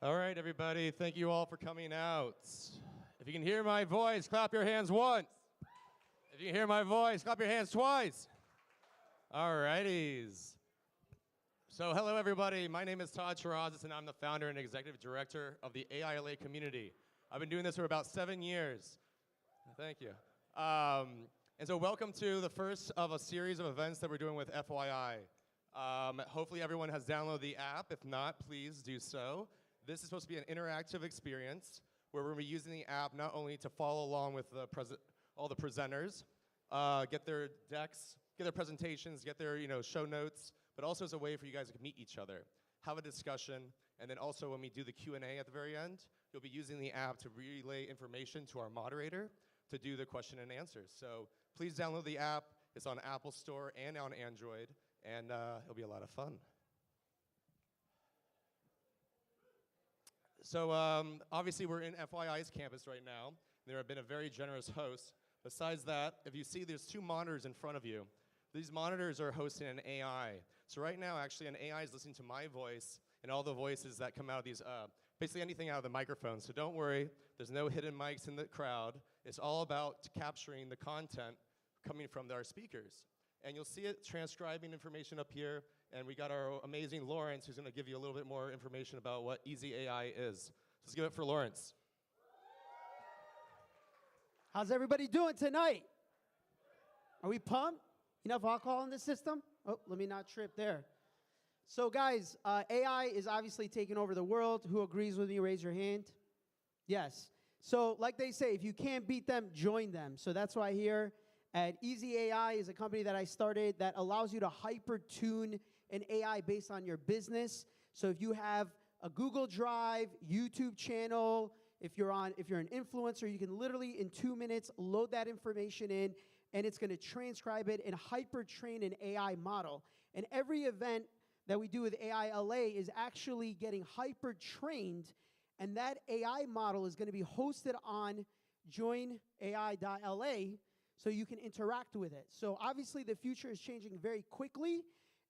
All right, everybody, thank you all for coming out. If you can hear my voice, clap your hands once. If you can hear my voice, clap your hands twice. All righties. So hello, everybody. My name is Todd Terrazas, and I'm the founder and executive director of the AI.LA community. I've been doing this for about 7 years. Thank you. And so welcome to the first of a series of events that we're doing with FYI. Hopefully everyone has downloaded the app. If not, please do so. This is supposed to be an interactive experience where we're going to be using the app not only to follow along with all the presenters, get their decks, get their presentations, get their show notes, but also as a way for you guys to meet each other, have a discussion, and then also when we do the Q&A at the very end, you'll be using the app to relay information to our moderator to do the question and answers. So please download the app. It's on Apple Store and on Android, and it'll be a lot of fun. So obviously we're in FYI's campus right now. There have been a very generous host. Besides that, if you see there's 2 monitors in front of you. These monitors are hosting an AI. So right now, actually, an AI is listening to my voice and all the voices that come out of these, basically anything out of the microphone. So don't worry, there's no hidden mics in the crowd. It's all about capturing the content coming from our speakers. And you'll see it transcribing information up here. And we got our amazing Lawrence, who's going to give you a little bit more information about what Easy AI is. So let's give it for Lawrence. How's everybody doing tonight? Are we pumped? Enough alcohol in the system? Oh, let me not trip there. So guys, AI is obviously taking over the world. Who agrees with me? Raise your hand. Yes. So like they say, if you can't beat them, join them. So that's why here at Easy AI is a company that I started that allows you to hyper-tune an AI based on your business. So if you have a Google Drive, YouTube channel, if you're an influencer, you can literally in 2 minutes load that information in, and it's going to transcribe it and hyper-train an AI model. And every event that we do with AI.LA is actually getting hyper-trained, and that AI model is going to be hosted on join AI.LA, so you can interact with it. So obviously the future is changing very quickly,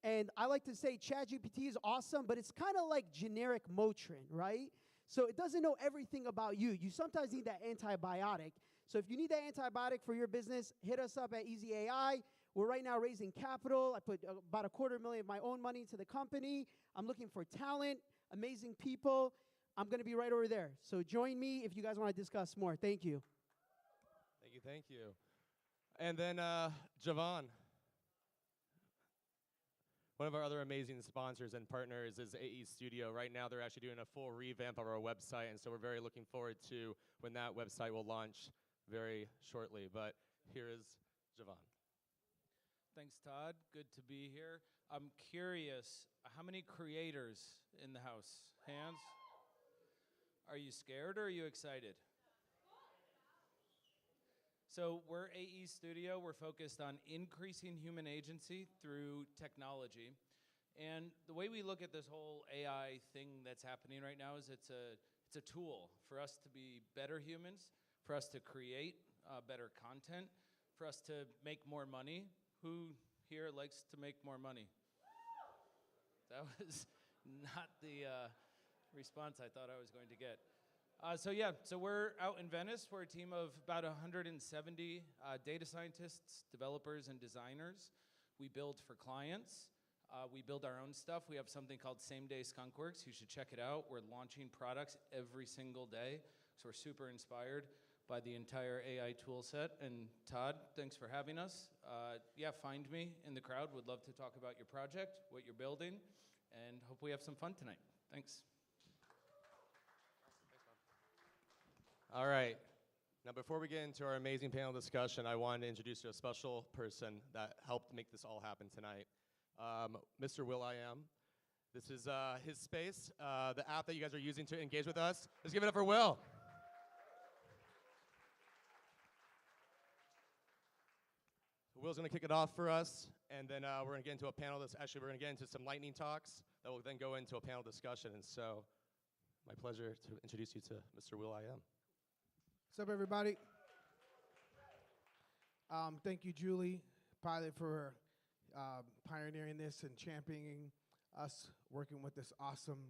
and I like to say ChatGPT is awesome, but it's kind of like generic Motrin, right? So it doesn't know everything about you. You sometimes need that antibiotic. So if you need that antibiotic for your business, hit us up at Easy AI. We're right now raising capital. I put about $250,000 of my own money into the company. I'm looking for talent, amazing people. I'm going to be right over there. So join me if you guys want to discuss more. Thank you. Thank you, thank you. And then Javon. One of our other amazing sponsors and partners is AE Studio. Right now, they're actually doing a full revamp of our website, and so we're very looking forward to when that website will launch very shortly. But here is Javon. Thanks, Todd. Good to be here. I'm curious, how many creators in the house? Hands? Are you scared or are you excited? So we're AE Studio. We're focused on increasing human agency through technology. And the way we look at this whole AI thing that's happening right now is it's a tool for us to be better humans, for us to create better content, for us to make more money. Who here likes to make more money? That was not the response I thought I was going to get. So we're out in Venice. We're a team of about 170 data scientists, developers, and designers. We build for clients. We build our own stuff. We have something called Same Day Skunkworks. You should check it out. We're launching products every single day. So we're super inspired by the entire AI tool set. And Todd, thanks for having us. Find me in the crowd. Would love to talk about your project, what you're building, and hope we have some fun tonight. Thanks. All right. Now, before we get into our amazing panel discussion, I wanted to introduce you to a special person that helped make this all happen tonight. Mr. Will.I.Am. This is his space, the app that you guys are using to engage with us. Let's give it up for Will. Will's going to kick it off for us, and then we're going to get into a panel. We're going to get into some lightning talks that will then go into a panel discussion. And so, my pleasure to introduce you to Mr. Will.I.Am. What's up, everybody? Thank you, Julie, Pilot, for pioneering this and championing us, working with this awesome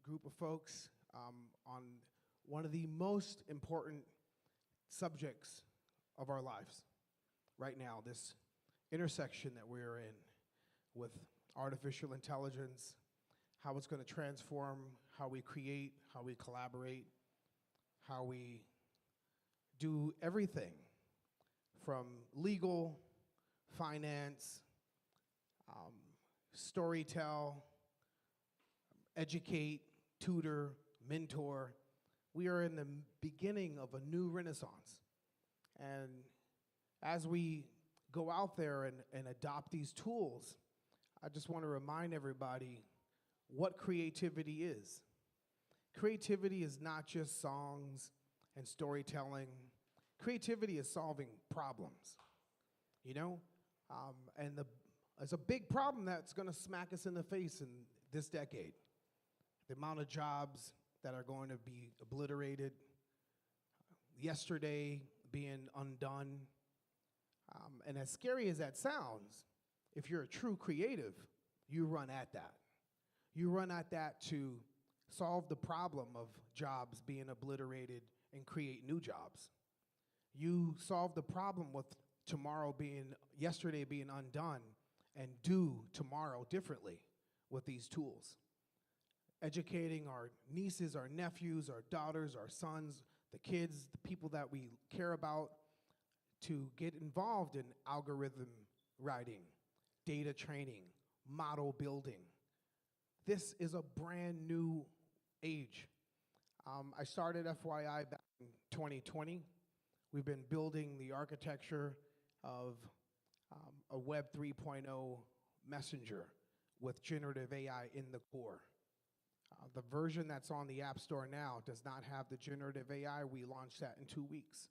group of folks on one of the most important subjects of our lives right now, this intersection that we're in with artificial intelligence, how it's going to transform how we create, how we collaborate, how we do everything from legal, finance, storytell, educate, tutor, mentor. We are in the beginning of a new renaissance. And as we go out there and adopt these tools, I just want to remind everybody what creativity is. Creativity is not just songs and storytelling. Creativity is solving problems, you know? And it's a big problem that's going to smack us in the face in this decade. The amount of jobs that are going to be obliterated, yesterday being undone. And as scary as that sounds, if you're a true creative, you run at that. You run at that to solve the problem of jobs being obliterated and create new jobs. You solve the problem with yesterday being undone and do tomorrow differently with these tools. Educating our nieces, our nephews, our daughters, our sons, the kids, the people that we care about, to get involved in algorithm writing, data training, model building. This is a brand new age. I started FYI back in 2020. We've been building the architecture of a Web 3.0 messenger with generative AI in the core. The version that's on the App Store now does not have the generative AI. We launched that in 2 weeks.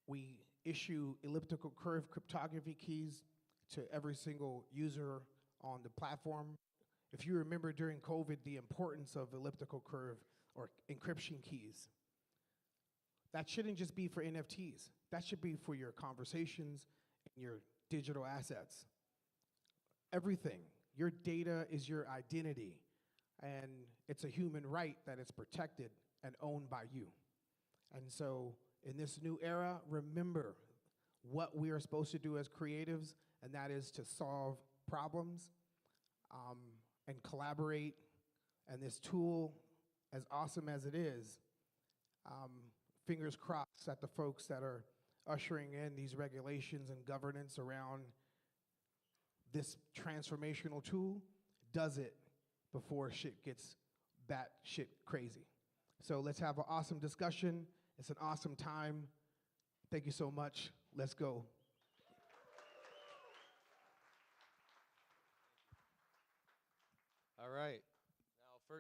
We issue elliptical curve cryptography keys to every single user on the platform. If you remember during COVID, the importance of elliptical curve or encryption keys, that shouldn't just be for NFTs. That should be for your conversations and your digital assets. Everything. Your data is your identity, and it's a human right that it's protected and owned by you. And so in this new era, remember what we are supposed to do as creatives, and that is to solve problems and collaborate. And this tool, as awesome as it is, fingers crossed that the folks that are ushering in these regulations and governance around this transformational tool does it before shit gets batshit crazy. So let's have an awesome discussion. It's an awesome time. Thank you so much. Let's go. All right. Now,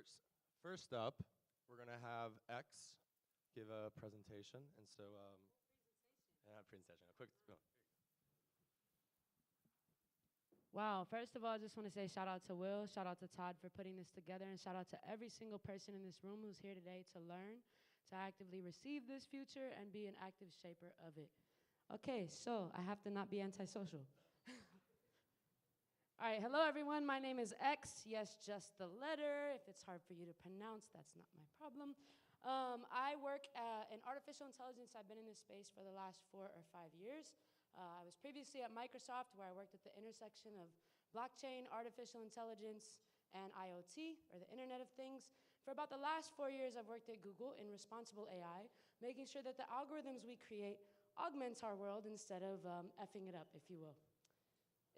first up, we're going to have X give a presentation. And so, presentation. A quick. Oh. Wow, first of all, I just want to say shout out to Will, shout out to Todd for putting this together, and shout out to every single person in this room who's here today to learn, to actively receive this future, and be an active shaper of it. Okay, so I have to not be antisocial. All right, hello everyone, my name is X, yes, just the letter. If it's hard for you to pronounce, that's not my problem. I work in artificial intelligence. I've been in this space for the last 4 or 5 years. I was previously at Microsoft, where I worked at the intersection of blockchain, artificial intelligence, and IoT, or the Internet of Things. For about the last 4 years, I've worked at Google in responsible AI, making sure that the algorithms we create augment our world instead of effing it up, if you will.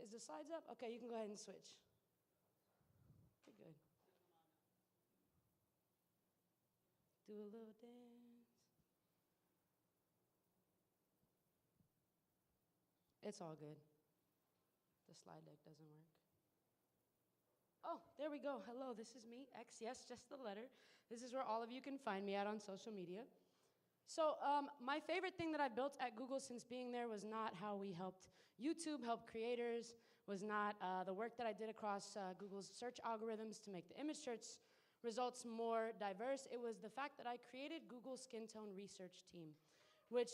Is the slides up? Okay, you can go ahead and switch. You're good. Do a little dance. It's all good. The slide deck doesn't work. Oh, there we go. Hello, this is me, X, yes, just the letter. This is where all of you can find me at on social media. So my favorite thing that I built at Google since being there was not how we helped YouTube help creators, was not the work that I did across Google's search algorithms to make the image search results more diverse. It was the fact that I created Google's skin tone research team, which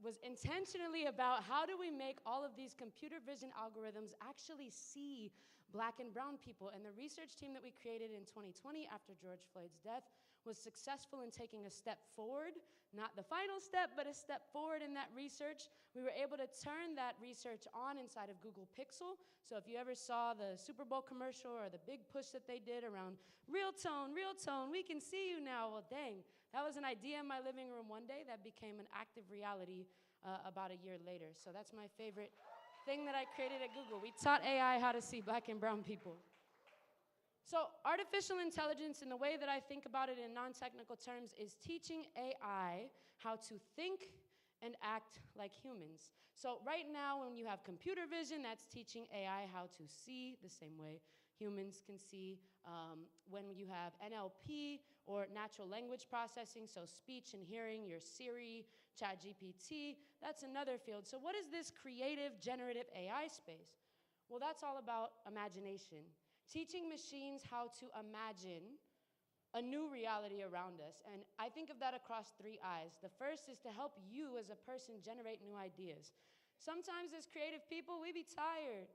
was intentionally about how do we make all of these computer vision algorithms actually see black and brown people. And the research team that we created in 2020 after George Floyd's death was successful in taking a step forward, not the final step, but a step forward in that research. We were able to turn that research on inside of Google Pixel. So if you ever saw the Super Bowl commercial or the big push that they did around real tone, we can see you now. Well, dang, that was an idea in my living room one day that became an active reality about a year later. So that's my favorite thing that I created at Google. We taught AI how to see black and brown people. So artificial intelligence, in the way that I think about it in non-technical terms, is teaching AI how to think and act like humans. So right now, when you have computer vision, that's teaching AI how to see the same way humans can see. When you have NLP, or natural language processing, so speech and hearing, your Siri, ChatGPT, that's another field. So what is this creative generative AI space? Well, that's all about imagination. Teaching machines how to imagine a new reality around us. And I think of that across 3 eyes. The first is to help you as a person generate new ideas. Sometimes as creative people, we be tired.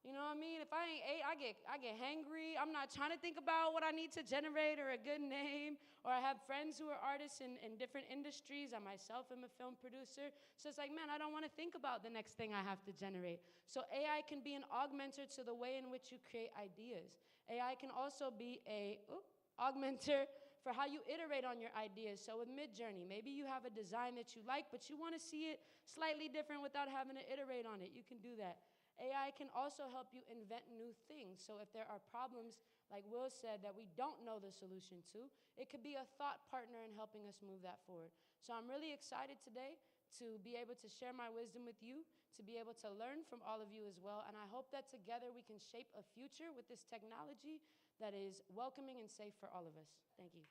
You know what I mean? If I ain't ate, I get hangry. I'm not trying to think about what I need to generate or a good name. Or I have friends who are artists in different industries. I myself am a film producer. So it's like, man, I don't want to think about the next thing I have to generate. So AI can be an augmenter to the way in which you create ideas. AI can also be a augmenter for how you iterate on your ideas. So with Midjourney, maybe you have a design that you like, but you want to see it slightly different without having to iterate on it. You can do that. AI can also help you invent new things. So if there are problems, like Will said, that we don't know the solution to, it could be a thought partner in helping us move that forward. So I'm really excited today to be able to share my wisdom with you, to be able to learn from all of you as well. And I hope that together we can shape a future with this technology that is welcoming and safe for all of us. Thank you.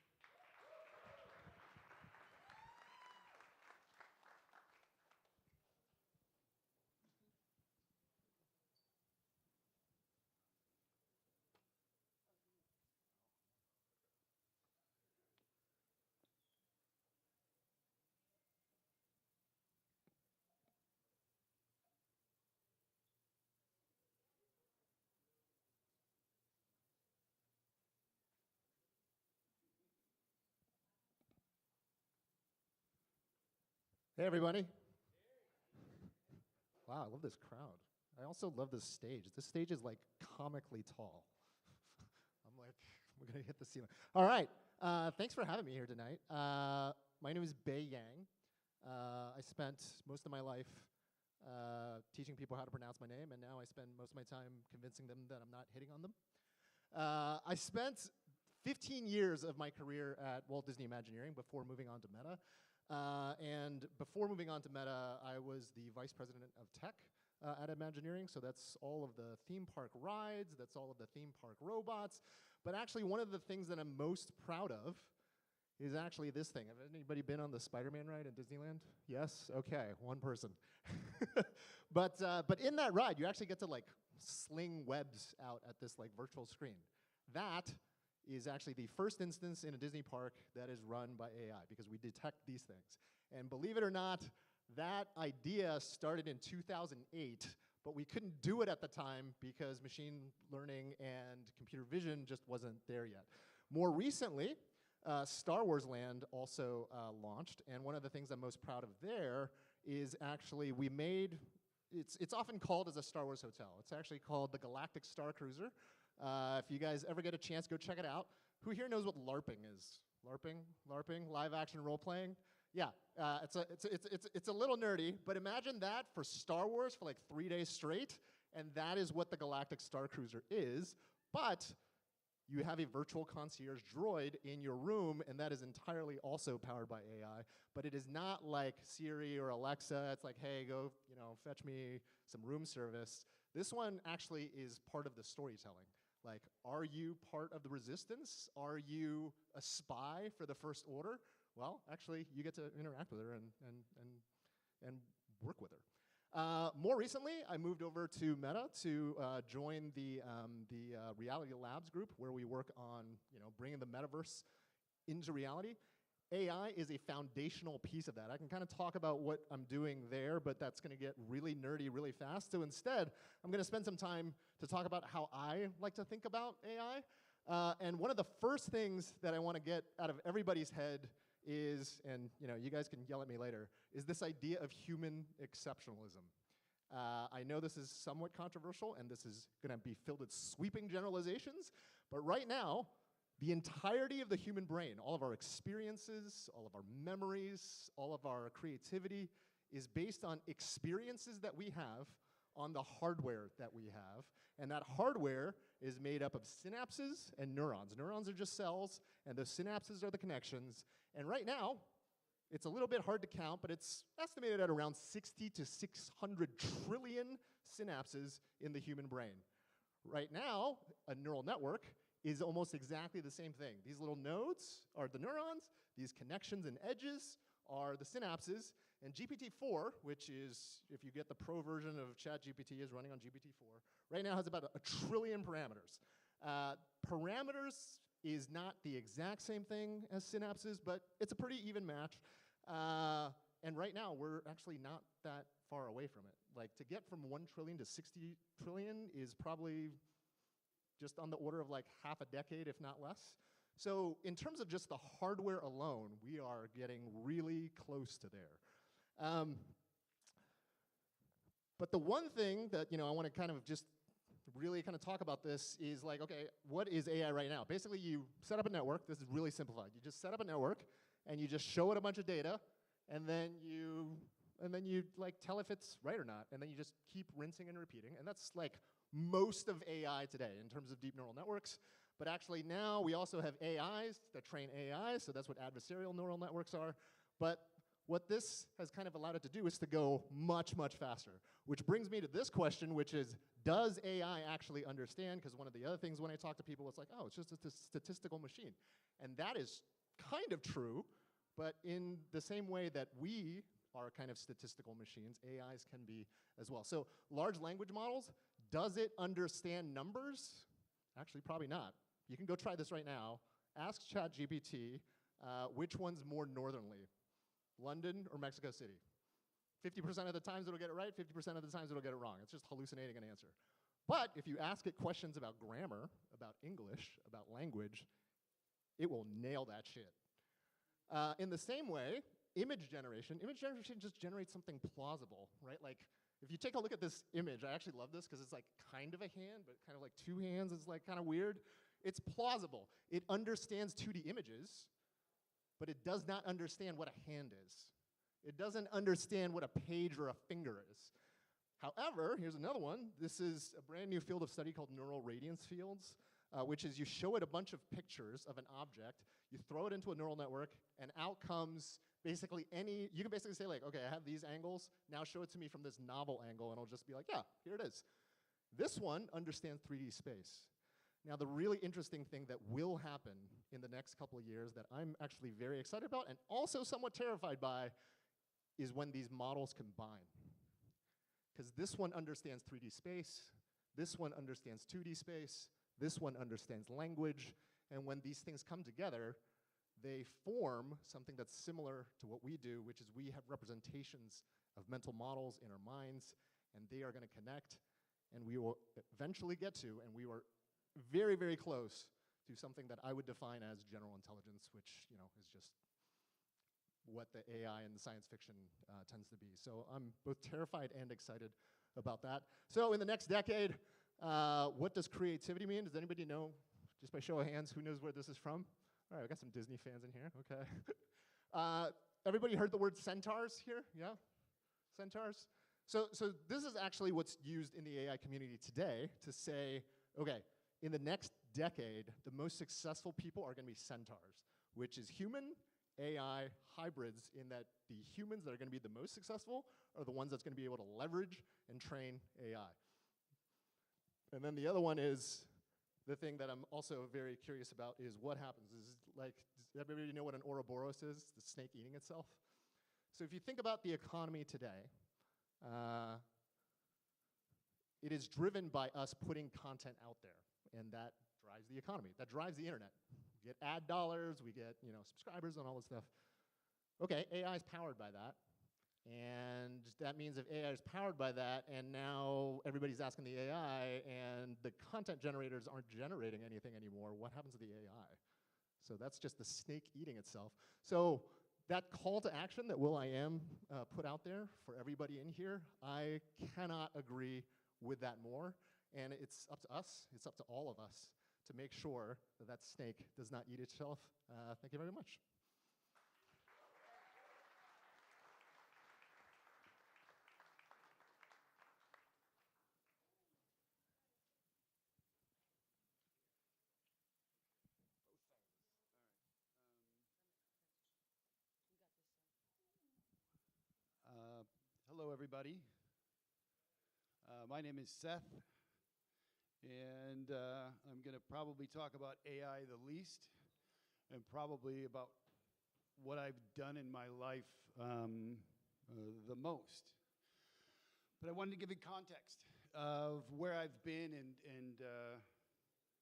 Hey, everybody. Wow, I love this crowd. I also love this stage. This stage is like comically tall. I'm like, we're going to hit the ceiling. All right, thanks for having me here tonight. My name is Bei Yang. I spent most of my life teaching people how to pronounce my name, and now I spend most of my time convincing them that I'm not hitting on them. I spent 15 years of my career at Walt Disney Imagineering before moving on to Meta. And before moving on to Meta, I was the vice president of tech at Imagineering. So that's all of the theme park rides, that's all of the theme park robots. But actually, one of the things that I'm most proud of is actually this thing. Have anybody been on the Spider-Man ride at Disneyland? Yes? Okay, one person. But in that ride, you actually get to like sling webs out at this like virtual screen. That is actually the first instance in a Disney park that is run by AI, because we detect these things. And believe it or not, that idea started in 2008, but we couldn't do it at the time because machine learning and computer vision just wasn't there yet. More recently, Star Wars Land also launched, and one of the things I'm most proud of there is actually we made, it's often called as a Star Wars hotel. It's actually called the Galactic Star Cruiser. If you guys ever get a chance, go check it out. Who here knows what LARPing is? LARPing, live action role playing? Yeah, it's a little nerdy, but imagine that for Star Wars for like 3 days straight, and that is what the Galactic Star Cruiser is, but you have a virtual concierge droid in your room, and that is entirely also powered by AI, but it is not like Siri or Alexa. It's like, hey, go, fetch me some room service. This one actually is part of the storytelling. Like, are you part of the resistance? Are you a spy for the First Order? Well, actually, you get to interact with her and work with her. More recently, I moved over to Meta to join the Reality Labs group, where we work on bringing the metaverse into reality. AI is a foundational piece of that. I can kind of talk about what I'm doing there, but that's going to get really nerdy really fast. So instead, I'm going to spend some time to talk about how I like to think about AI. And one of the first things that I want to get out of everybody's head is, and you guys can yell at me later, is this idea of human exceptionalism. I know this is somewhat controversial, and this is going to be filled with sweeping generalizations, but right now, the entirety of the human brain, all of our experiences, all of our memories, all of our creativity is based on experiences that we have on the hardware that we have. And that hardware is made up of synapses and neurons. Neurons are just cells, and those synapses are the connections. And right now, it's a little bit hard to count, but it's estimated at around 60 to 600 trillion synapses in the human brain. Right now, a neural network is almost exactly the same thing. These little nodes are the neurons, these connections and edges are the synapses, and GPT-4, which is, if you get the pro version of ChatGPT, is running on GPT-4, right now has about a trillion parameters. Parameters is not the exact same thing as synapses, but it's a pretty even match. And right now, we're actually not that far away from it. Like, to get from 1 trillion to 60 trillion is probably just on the order of like half a decade, if not less. So in terms of just the hardware alone, we are getting really close to there. But the one thing that I want to kind of just really kind of talk about this is like, okay, what is AI right now? Basically, you set up a network. This is really simplified. You just set up a network, and you just show it a bunch of data, and then you like tell if it's right or not, and then you just keep rinsing and repeating, and that's like most of AI today in terms of deep neural networks. But actually now we also have AIs that train AI, so that's what adversarial neural networks are. But what this has kind of allowed it to do is to go much, much faster. Which brings me to this question, which is, does AI actually understand? Because one of the other things when I talk to people, it's like, oh, it's just a statistical machine. And that is kind of true, but in the same way that we are kind of statistical machines, AIs can be as well. So large language models, does it understand numbers? Actually, probably not. You can go try this right now. Ask ChatGPT which one's more northernly, London or Mexico City. 50% of the times it'll get it right, 50% of the times it'll get it wrong. It's just hallucinating an answer. But if you ask it questions about grammar, about English, about language, it will nail that shit. In the same way, image generation just generates something plausible, right? Like, if you take a look at this image, I actually love this because it's like kind of a hand, but kind of like two hands is like kind of weird. It's plausible. It understands 2D images, but it does not understand what a hand is. It doesn't understand what a page or a finger is. However, here's another one. This is a brand new field of study called neural radiance fields, which is you show it a bunch of pictures of an object, you throw it into a neural network, and out comes basically you can basically say like, okay, I have these angles, now show it to me from this novel angle, and it'll just be like, yeah, here it is. This one understands 3D space. Now, the really interesting thing that will happen in the next couple of years that I'm actually very excited about and also somewhat terrified by is when these models combine. Because this one understands 3D space, this one understands 2D space, this one understands language, and when these things come together, they form something that's similar to what we do, which is we have representations of mental models in our minds, and they are going to connect, and we will eventually get to, and we are very, very close to something that I would define as general intelligence, which is just what the AI and the science fiction tends to be. So I'm both terrified and excited about that. So in the next decade, what does creativity mean? Does anybody know, just by show of hands, who knows where this is from? All right, we got some Disney fans in here, okay. Everybody heard the word centaurs here? Yeah? Centaurs? So this is actually what's used in the AI community today to say, okay, in the next decade, the most successful people are gonna be centaurs, which is human AI hybrids, in that the humans that are gonna be the most successful are the ones that's gonna be able to leverage and train AI. And then the other one is, the thing that I'm also very curious about is what happens is, like, does everybody know what an Ouroboros is? The snake eating itself? So if you think about the economy today, it is driven by us putting content out there, and that drives the economy. That drives the internet. get ad dollars, we get, you know, subscribers and all this stuff. Okay, AI is powered by that. And that means if AI is powered by that, and now everybody's asking the AI, and the content generators aren't generating anything anymore, what happens to the AI? So that's just the snake eating itself. So that call to action that will.i.am put out there for everybody in here, I cannot agree with that more. And it's up to us, it's up to all of us to make sure that that snake does not eat itself. Thank you very much. Hello, everybody. My name is Seth, and I'm going to probably talk about AI the least, and probably about what I've done in my life the most. But I wanted to give you context of where I've been, and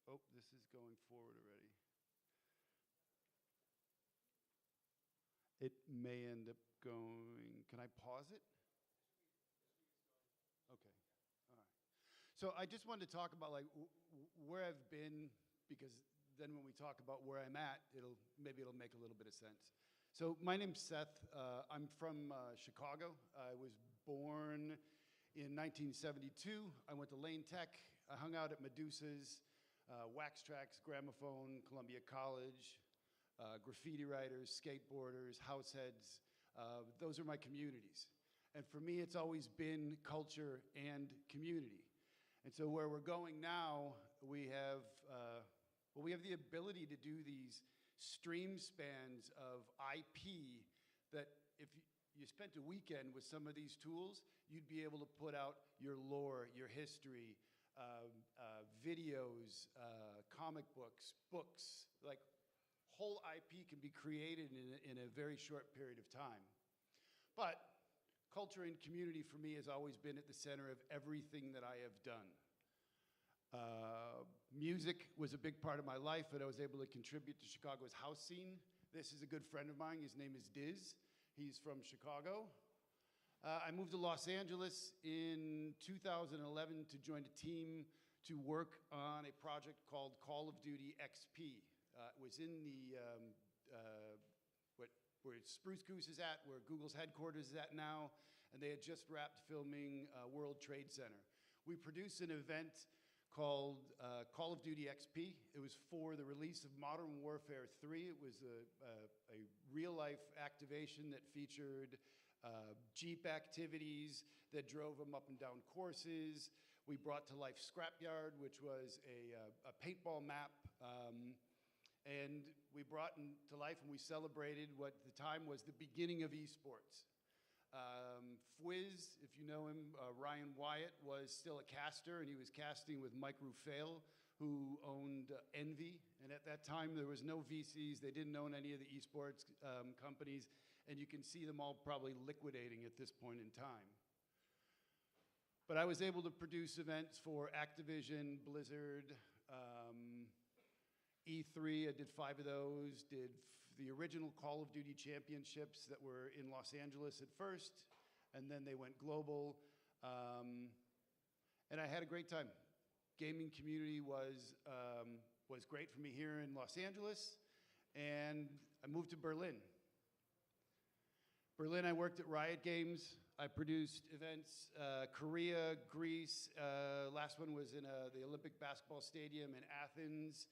oh, this is going forward already. It may end up going, can I pause it? Okay, all right. So I just wanted to talk about like where I've been, because then when we talk about where I'm at, maybe it'll make a little bit of sense. So my name's Seth. I'm from Chicago. I was born in 1972. I went to Lane Tech. I hung out at Medusa's, Wax Tracks, Gramophone, Columbia College, graffiti writers, skateboarders, house heads. Those are my communities. And for me, it's always been culture and community. And so where we're going now, we have the ability to do these stream spans of IP that if you spent a weekend with some of these tools, you'd be able to put out your lore, your history, videos, comic books, like whole IP can be created in a very short period of time. But culture and community for me has always been at the center of everything that I have done. Music was a big part of my life, and I was able to contribute to Chicago's house scene. This is a good friend of mine. His name is Diz. He's from Chicago. I moved to Los Angeles in 2011 to join a team to work on a project called Call of Duty XP. It was in the where Spruce Goose is at, where Google's headquarters is at now, and they had just wrapped filming World Trade Center. We produced an event called Call of Duty XP. It was for the release of Modern Warfare 3. It was a real-life activation that featured Jeep activities that drove them up and down courses. We brought to life Scrapyard, which was a paintball map. And we brought to life and we celebrated what at the time was the beginning of esports. Fwiz, if you know him, Ryan Wyatt, was still a caster, and he was casting with Mike Rufail, who owned Envy. And at that time, there was no VCs. They didn't own any of the esports companies. And you can see them all probably liquidating at this point in time. But I was able to produce events for Activision, Blizzard, E3, I did 5 of those, did the original Call of Duty championships that were in Los Angeles at first, and then they went global, and I had a great time. Gaming community was great for me here in Los Angeles, and I moved to Berlin. Berlin, I worked at Riot Games. I produced events, Korea, Greece. Last one was in the Olympic basketball stadium in Athens.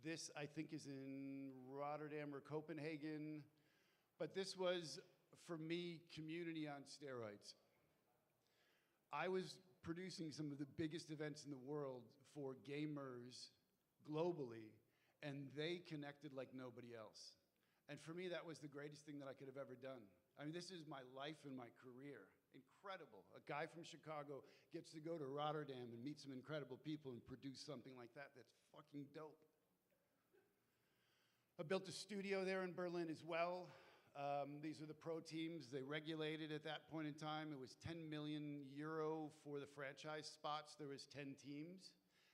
This, I think, is in Rotterdam or Copenhagen. But this was, for me, community on steroids. I was producing some of the biggest events in the world for gamers globally, and they connected like nobody else. And for me, that was the greatest thing that I could have ever done. I mean, this is my life and my career. Incredible. A guy from Chicago gets to go to Rotterdam and meet some incredible people and produce something like that. That's fucking dope. I built a studio there in Berlin as well. These are the pro teams. They regulated at that point in time. It was 10 million euro for the franchise spots. There was 10 teams.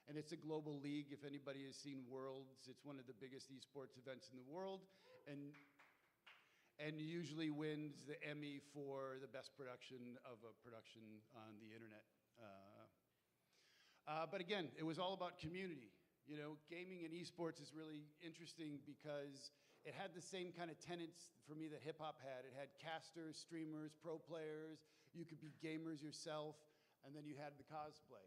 And it's a global league. If anybody has seen Worlds, it's one of the biggest esports events in the world, and usually wins the Emmy for the best production of a production on the internet. But again, it was all about community. You know, gaming and esports is really interesting because it had the same kind of tenets for me that hip hop had. It had casters, streamers, pro players. You could be gamers yourself, and then you had the cosplay.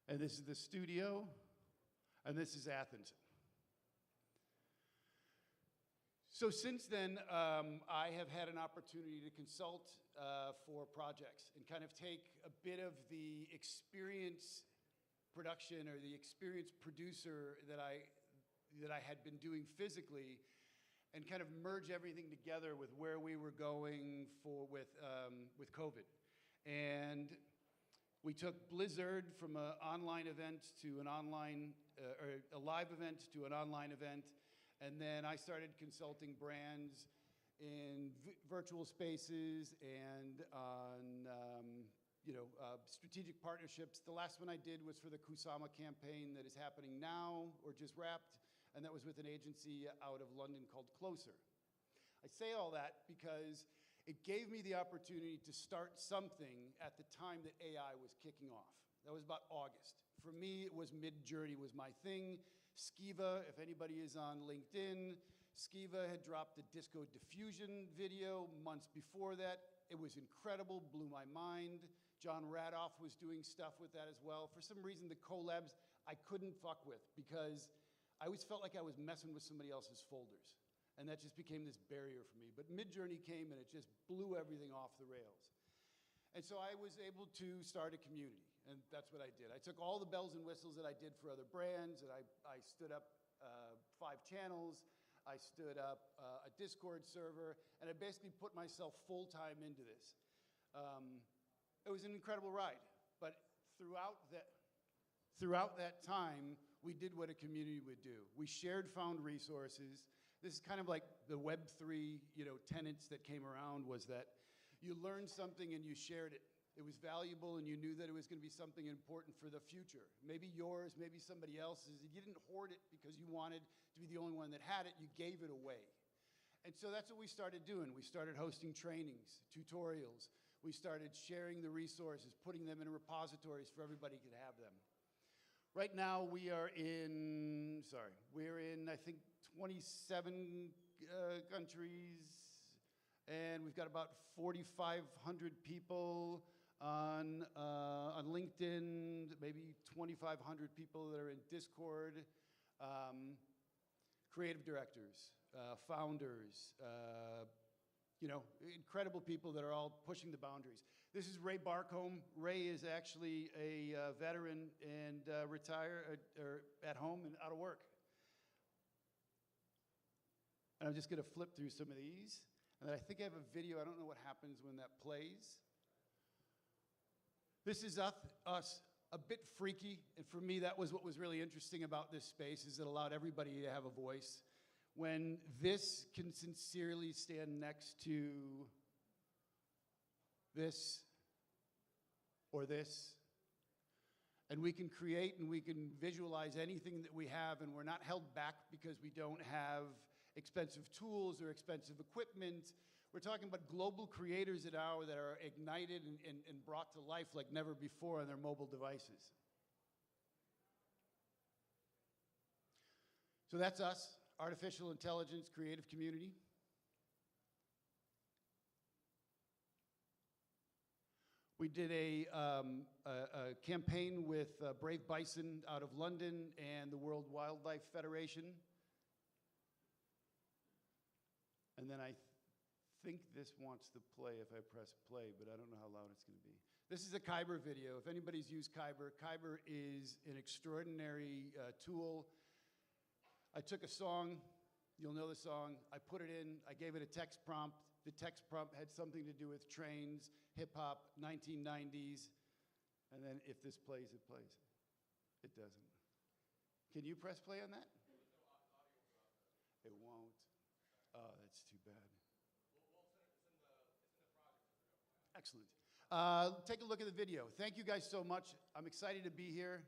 And this is the studio, and this is Athens. So since then, I have had an opportunity to consult for projects and kind of take a bit of the experience production or the experience producer that I had been doing physically, and kind of merge everything together with where we were going with COVID. And we took Blizzard from an online event to an online, or a live event to an online event. And then I started consulting brands in virtual spaces and on strategic partnerships. The last one I did was for the Kusama campaign that is happening now or just wrapped, and that was with an agency out of London called Closer. I say all that because it gave me the opportunity to start something at the time that AI was kicking off. That was about August. For me, it was Mid-Journey was my thing. Skiva, if anybody is on LinkedIn, Skiva had dropped the Disco Diffusion video months before that. It was incredible, blew my mind. John Radoff was doing stuff with that as well. For some reason, the collabs I couldn't fuck with because I always felt like I was messing with somebody else's folders. And that just became this barrier for me. But Mid-Journey came and it just blew everything off the rails. And so I was able to start a community, and that's what I did. I took all the bells and whistles that I did for other brands, and I stood up 5 channels, I stood up a Discord server, and I basically put myself full-time into this. It was an incredible ride, but throughout that time, we did what a community would do. We shared found resources. This is kind of like the Web3, tenets that came around, was that you learned something and you shared it. It was valuable and you knew that it was going to be something important for the future. Maybe yours, maybe somebody else's. You didn't hoard it because you wanted to be the only one that had it. You gave it away. And so that's what we started doing. We started hosting trainings, tutorials. We started sharing the resources, putting them in repositories for everybody to have them. Right now we're in, I think, 27 countries. And we've got about 4,500 people on LinkedIn, maybe 2,500 people that are in Discord, creative directors, founders, incredible people that are all pushing the boundaries. This is Ray Barcombe. Ray is actually a veteran and retired or at home and out of work. And I'm just going to flip through some of these. And then I think I have a video. I don't know what happens when that plays. This is us, a bit freaky. And for me, that was what was really interesting about this space, is it allowed everybody to have a voice. When this can sincerely stand next to this or this, and we can create and we can visualize anything that we have, and we're not held back because we don't have expensive tools or expensive equipment. We're talking about global creators that are ignited and brought to life like never before on their mobile devices. So that's us, artificial intelligence, creative community. We did a campaign with Brave Bison out of London and the World Wildlife Federation. And then I think this wants to play if I press play, but I don't know how loud it's going to be. This is a Kyber video. If anybody's used Kyber, Kyber is an extraordinary tool. I took a song, you'll know the song, I put it in, I gave it a text prompt. The text prompt had something to do with trains, hip hop, 1990s, and then if this plays, it plays. It doesn't. Can you press play on that? It won't. Oh, that's too bad. Excellent. Take a look at the video. Thank you guys so much. I'm excited to be here.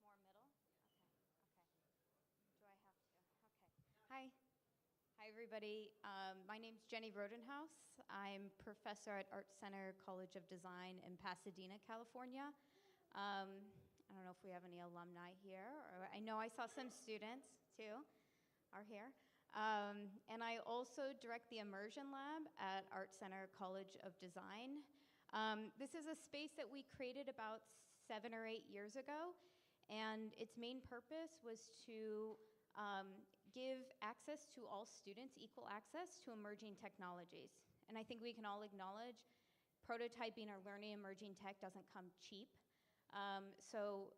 More middle? Okay. Do I have to? Okay. Hi. Hi, everybody. My name's Jenny Rodenhouse. I'm professor at Art Center College of Design in Pasadena, California. I don't know if we have any alumni here. Or I know I saw some students, too, are here. And I also direct the Immersion Lab at Art Center College of Design. This is a space that we created about 7 or 8 years ago. And its main purpose was to give access to all students, equal access to emerging technologies. And I think we can all acknowledge prototyping or learning emerging tech doesn't come cheap. So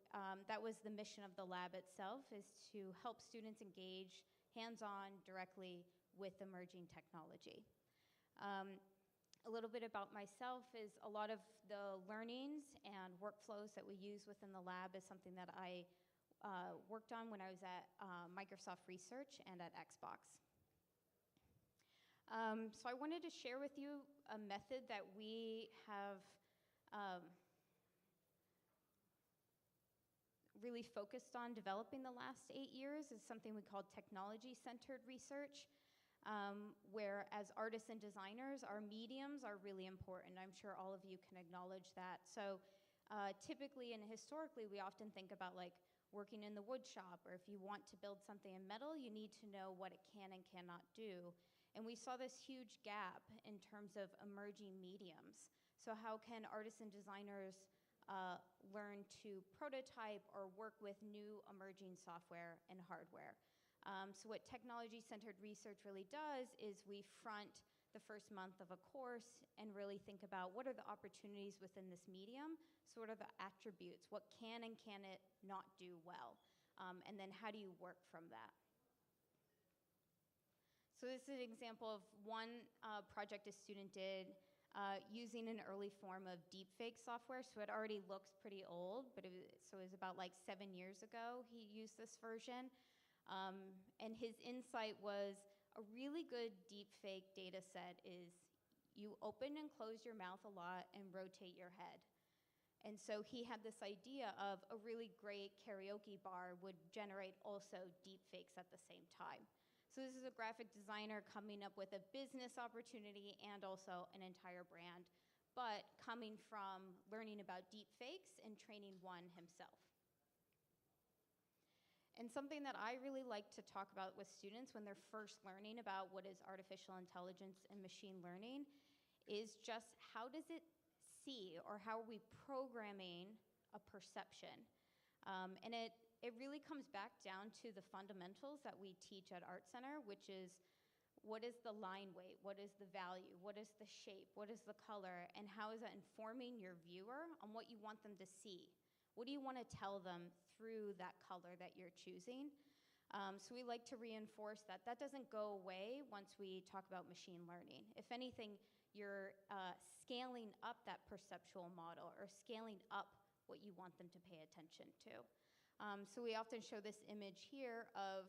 that was the mission of the lab itself, is to help students engage hands-on directly with emerging technology. A little bit about myself is a lot of the learnings and workflows that we use within the lab is something that I worked on when I was at Microsoft Research and at Xbox. So I wanted to share with you a method that we have really focused on developing the last 8 years. Is something we call technology-centered research. Where as artists and designers, our mediums are really important. I'm sure all of you can acknowledge that. So typically and historically, we often think about like working in the wood shop, or if you want to build something in metal, you need to know what it can and cannot do. And we saw this huge gap in terms of emerging mediums. So how can artists and designers learn to prototype or work with new emerging software and hardware? So what technology-centered research really does is we front the first month of a course and really think about what are the opportunities within this medium, so what are the attributes, what can and can it not do well, and then how do you work from that? So this is an example of one project a student did using an early form of deepfake software, so it already looks pretty old, but it was about like 7 years ago he used this version. And his insight was a really good deepfake data set is you open and close your mouth a lot and rotate your head. And so he had this idea of a really great karaoke bar would generate also deepfakes at the same time. So this is a graphic designer coming up with a business opportunity and also an entire brand, but coming from learning about deepfakes and training one himself. And something that I really like to talk about with students when they're first learning about what is artificial intelligence and machine learning is just how does it see, or how are we programming a perception? And it really comes back down to the fundamentals that we teach at Art Center, which is what is the line weight, what is the value, what is the shape, what is the color, and how is that informing your viewer on what you want them to see? What do you want to tell them through that color that you're choosing? So we like to reinforce that that doesn't go away once we talk about machine learning. If anything, you're scaling up that perceptual model or scaling up what you want them to pay attention to. So we often show this image here of,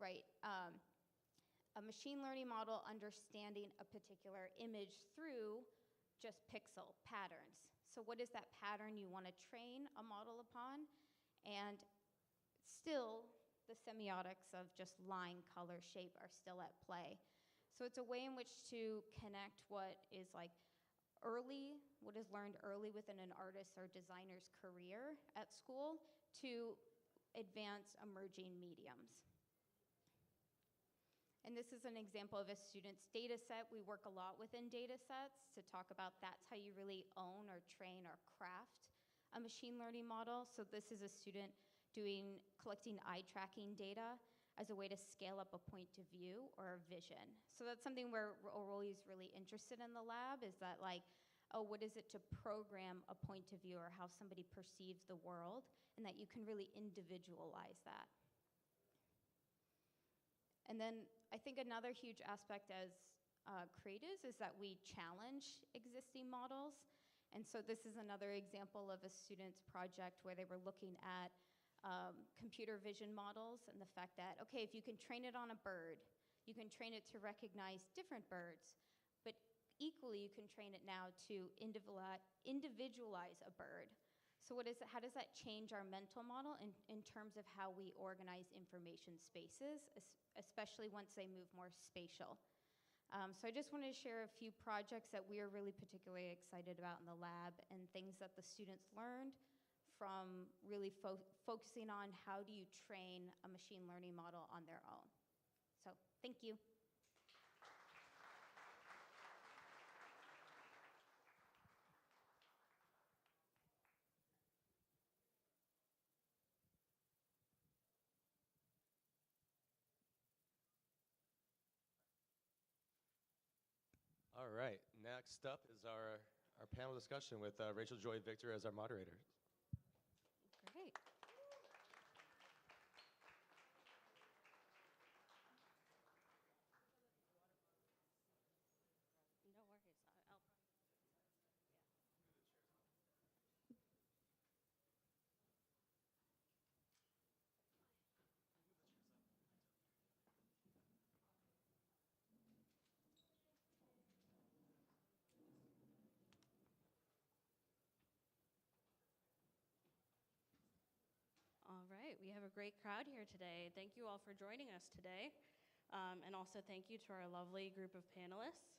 a machine learning model understanding a particular image through just pixel patterns. So what is that pattern you want to train a model upon? And still, the semiotics of just line, color, shape are still at play. So it's a way in which to connect what is like early, what is learned early within an artist or designer's career at school to advanced emerging mediums. And this is an example of a student's data set. We work a lot within data sets to talk about that's how you really own or train or craft a machine learning model. So this is a student collecting eye tracking data as a way to scale up a point of view or a vision. So that's something we're always really interested in the lab, is that like oh, what is it to program a point of view or how somebody perceives the world, and that you can really individualize that. And then I think another huge aspect as creatives is that we challenge existing models. And so this is another example of a student's project where they were looking at computer vision models and the fact that, okay, if you can train it on a bird, you can train it to recognize different birds, but equally you can train it now to individualize a bird. So how does that change our mental model in terms of how we organize information spaces, especially once they move more spatial? So I just wanted to share a few projects that we are really particularly excited about in the lab and things that the students learned from really focusing on how do you train a machine learning model on their own. So thank you. All right, next up is our panel discussion with Rachel Joy Victor as our moderator. Great. No worries. I'll All right, we have a great crowd here today. Thank you all for joining us today. And also thank you to our lovely group of panelists.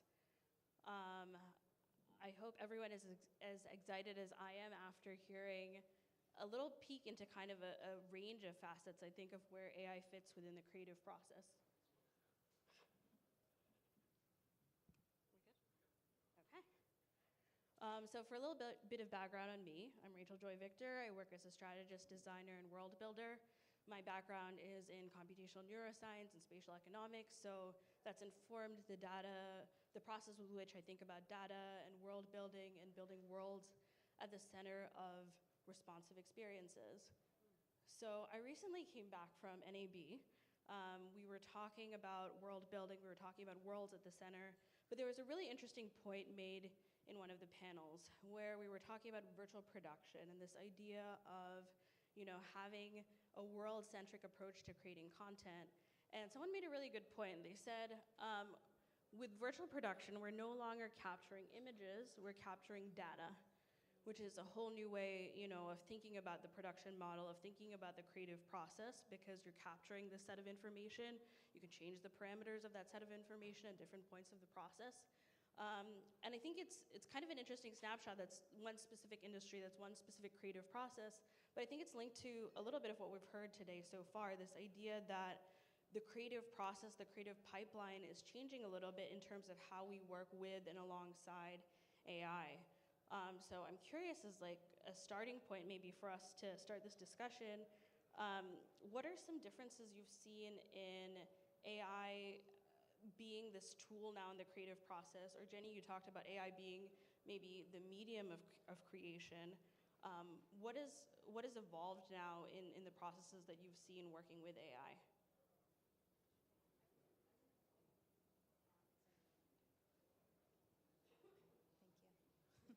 I hope everyone is as excited as I am after hearing a little peek into kind of a range of facets, I think, of where AI fits within the creative process. So for a little bit of background on me, I'm Rachel Joy Victor. I work as a strategist, designer, and world builder. My background is in computational neuroscience and spatial economics, so that's informed the process with which I think about data and world building and building worlds at the center of responsive experiences. So I recently came back from NAB. We were talking about world building, we were talking about worlds at the center, but there was a really interesting point made in one of the panels where we were talking about virtual production and this idea of, having a world-centric approach to creating content. And someone made a really good point. They said, with virtual production, we're no longer capturing images, we're capturing data, which is a whole new way, of thinking about the production model, of thinking about the creative process, because you're capturing this set of information. You can change the parameters of that set of information at different points of the process. And I think it's kind of an interesting snapshot. That's one specific industry, that's one specific creative process, but I think it's linked to a little bit of what we've heard today so far, this idea that the creative process, the creative pipeline is changing a little bit in terms of how we work with and alongside AI. So I'm curious, as like a starting point maybe for us to start this discussion, what are some differences you've seen in AI being this tool now in the creative process? Or Jenny, you talked about AI being maybe the medium of creation. What has evolved now in the processes that you've seen working with AI? Thank you.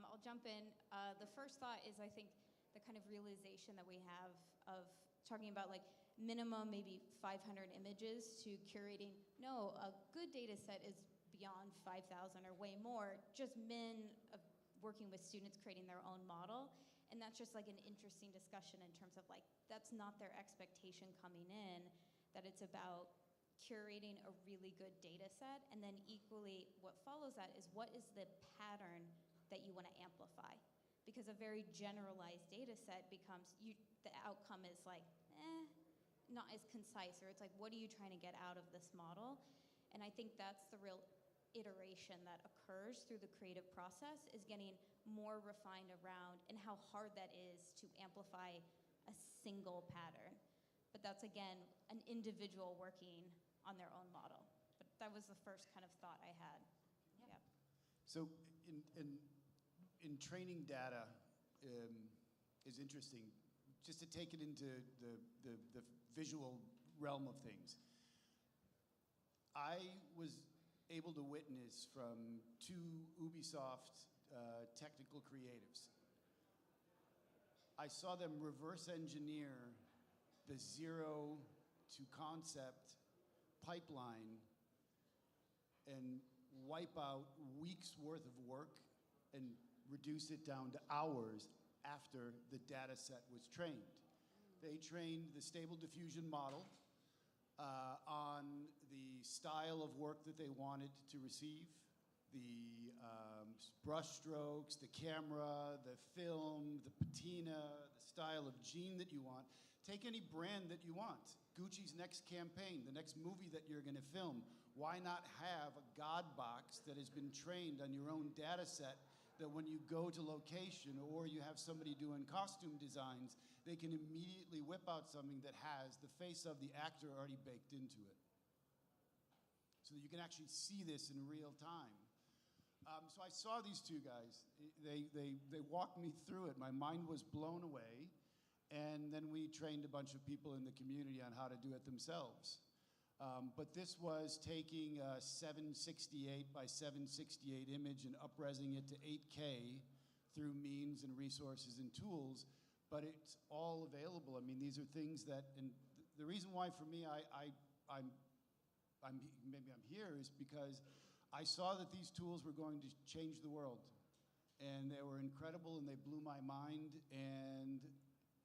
I'll jump in. The first thought is, I think, the kind of realization that we have of talking about like minimum maybe 500 images to curating. No, a good data set is beyond 5,000 or way more. Just working with students creating their own model. And that's just like an interesting discussion in terms of like, that's not their expectation coming in, that it's about curating a really good data set. And then equally, what follows that is what is the pattern that you want to amplify? Because a very generalized data set becomes, the outcome is like, not as concise, or it's like, what are you trying to get out of this model? And I think that's the real iteration that occurs through the creative process, is getting more refined around and how hard that is to amplify a single pattern. But that's, again, an individual working on their own model. But that was the first kind of thought I had. Yep. So in training data is interesting. Just to take it into the visual realm of things. I was able to witness from two Ubisoft technical creatives. I saw them reverse engineer the zero to concept pipeline and wipe out weeks worth of work and reduce it down to hours after the data set was trained. They trained the stable diffusion model on the style of work that they wanted to receive, the brush strokes, the camera, the film, the patina, the style of gene that you want. Take any brand that you want. Gucci's next campaign, the next movie that you're going to film. Why not have a God box that has been trained on your own data set that when you go to location or you have somebody doing costume designs, they can immediately whip out something that has the face of the actor already baked into it. So that you can actually see this in real time. So I saw these two guys. They walked me through it. My mind was blown away. And then we trained a bunch of people in the community on how to do it themselves. But this was taking a 768 by 768 image and up-resing it to 8K through means and resources and tools, but it's all available. I mean, these are things that, and the reason why for me maybe I'm here is because I saw that these tools were going to change the world. And they were incredible and they blew my mind and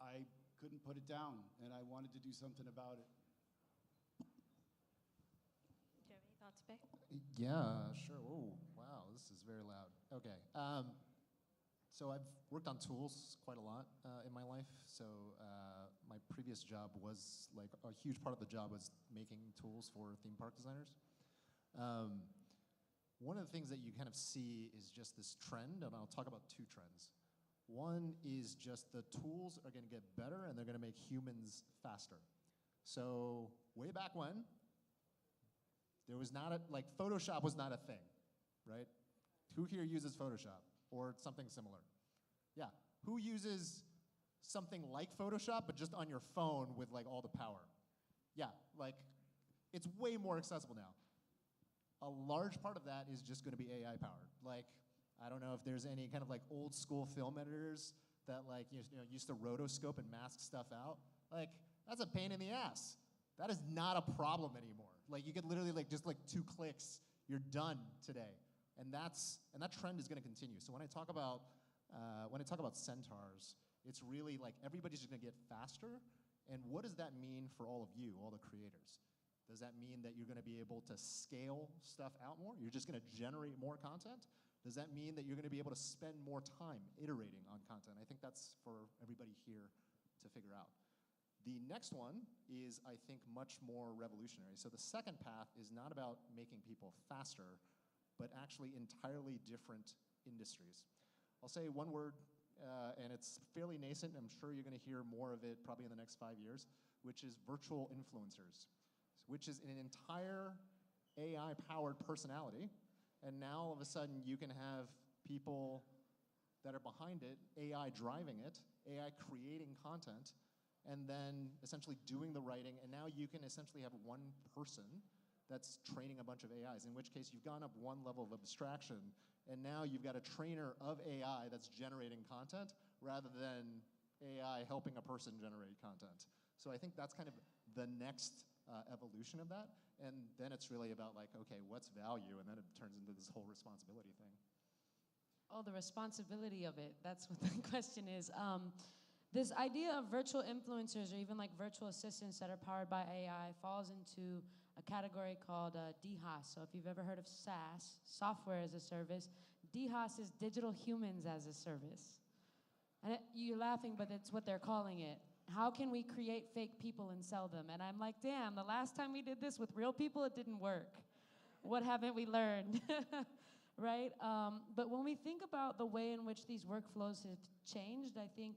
I couldn't put it down and I wanted to do something about it. Do you have any thoughts, Beck? Yeah, sure. Oh, wow, this is very loud. Okay. So I've worked on tools quite a lot in my life. So my previous job was, like, a huge part of the job was making tools for theme park designers. One of the things that you kind of see is just this trend, and I'll talk about two trends. One is just the tools are going to get better and they're going to make humans faster. So way back when, there was not like Photoshop was not a thing, right? Who here uses Photoshop or something similar? Yeah. Who uses something like Photoshop but just on your phone with like all the power? Yeah, like it's way more accessible now. A large part of that is just going to be AI powered. Like, I don't know if there's any kind of like old school film editors that like used to rotoscope and mask stuff out. Like, that's a pain in the ass. That is not a problem anymore. Like, you could literally like just like 2 clicks, you're done today. And that trend is going to continue. So when I talk about centaurs, it's really like everybody's just going to get faster. And what does that mean for all of you, all the creators? Does that mean that you're going to be able to scale stuff out more? You're just going to generate more content? Does that mean that you're going to be able to spend more time iterating on content? I think that's for everybody here to figure out. The next one is, I think, much more revolutionary. So the second path is not about making people faster, but actually entirely different industries. I'll say one word, and it's fairly nascent. I'm sure you're going to hear more of it probably in the next 5 years, which is virtual influencers, which is an entire AI-powered personality. And now all of a sudden you can have people that are behind it, AI driving it, AI creating content, and then essentially doing the writing. And now you can essentially have one person that's training a bunch of AIs, in which case you've gone up one level of abstraction, and now you've got a trainer of AI that's generating content rather than AI helping a person generate content. So I think that's kind of the next evolution of that. And then it's really about like, okay, what's value? And then it turns into this whole responsibility thing. Oh, the responsibility of it. That's what the question is. This idea of virtual influencers or even like virtual assistants that are powered by AI falls into a category called DHAS. So if you've ever heard of SaaS, software as a service, DHAS is digital humans as a service. And you're laughing, but it's what they're calling it. How can we create fake people and sell them? And I'm like, damn, the last time we did this with real people, it didn't work. What haven't we learned? Right? But when we think about the way in which these workflows have changed, I think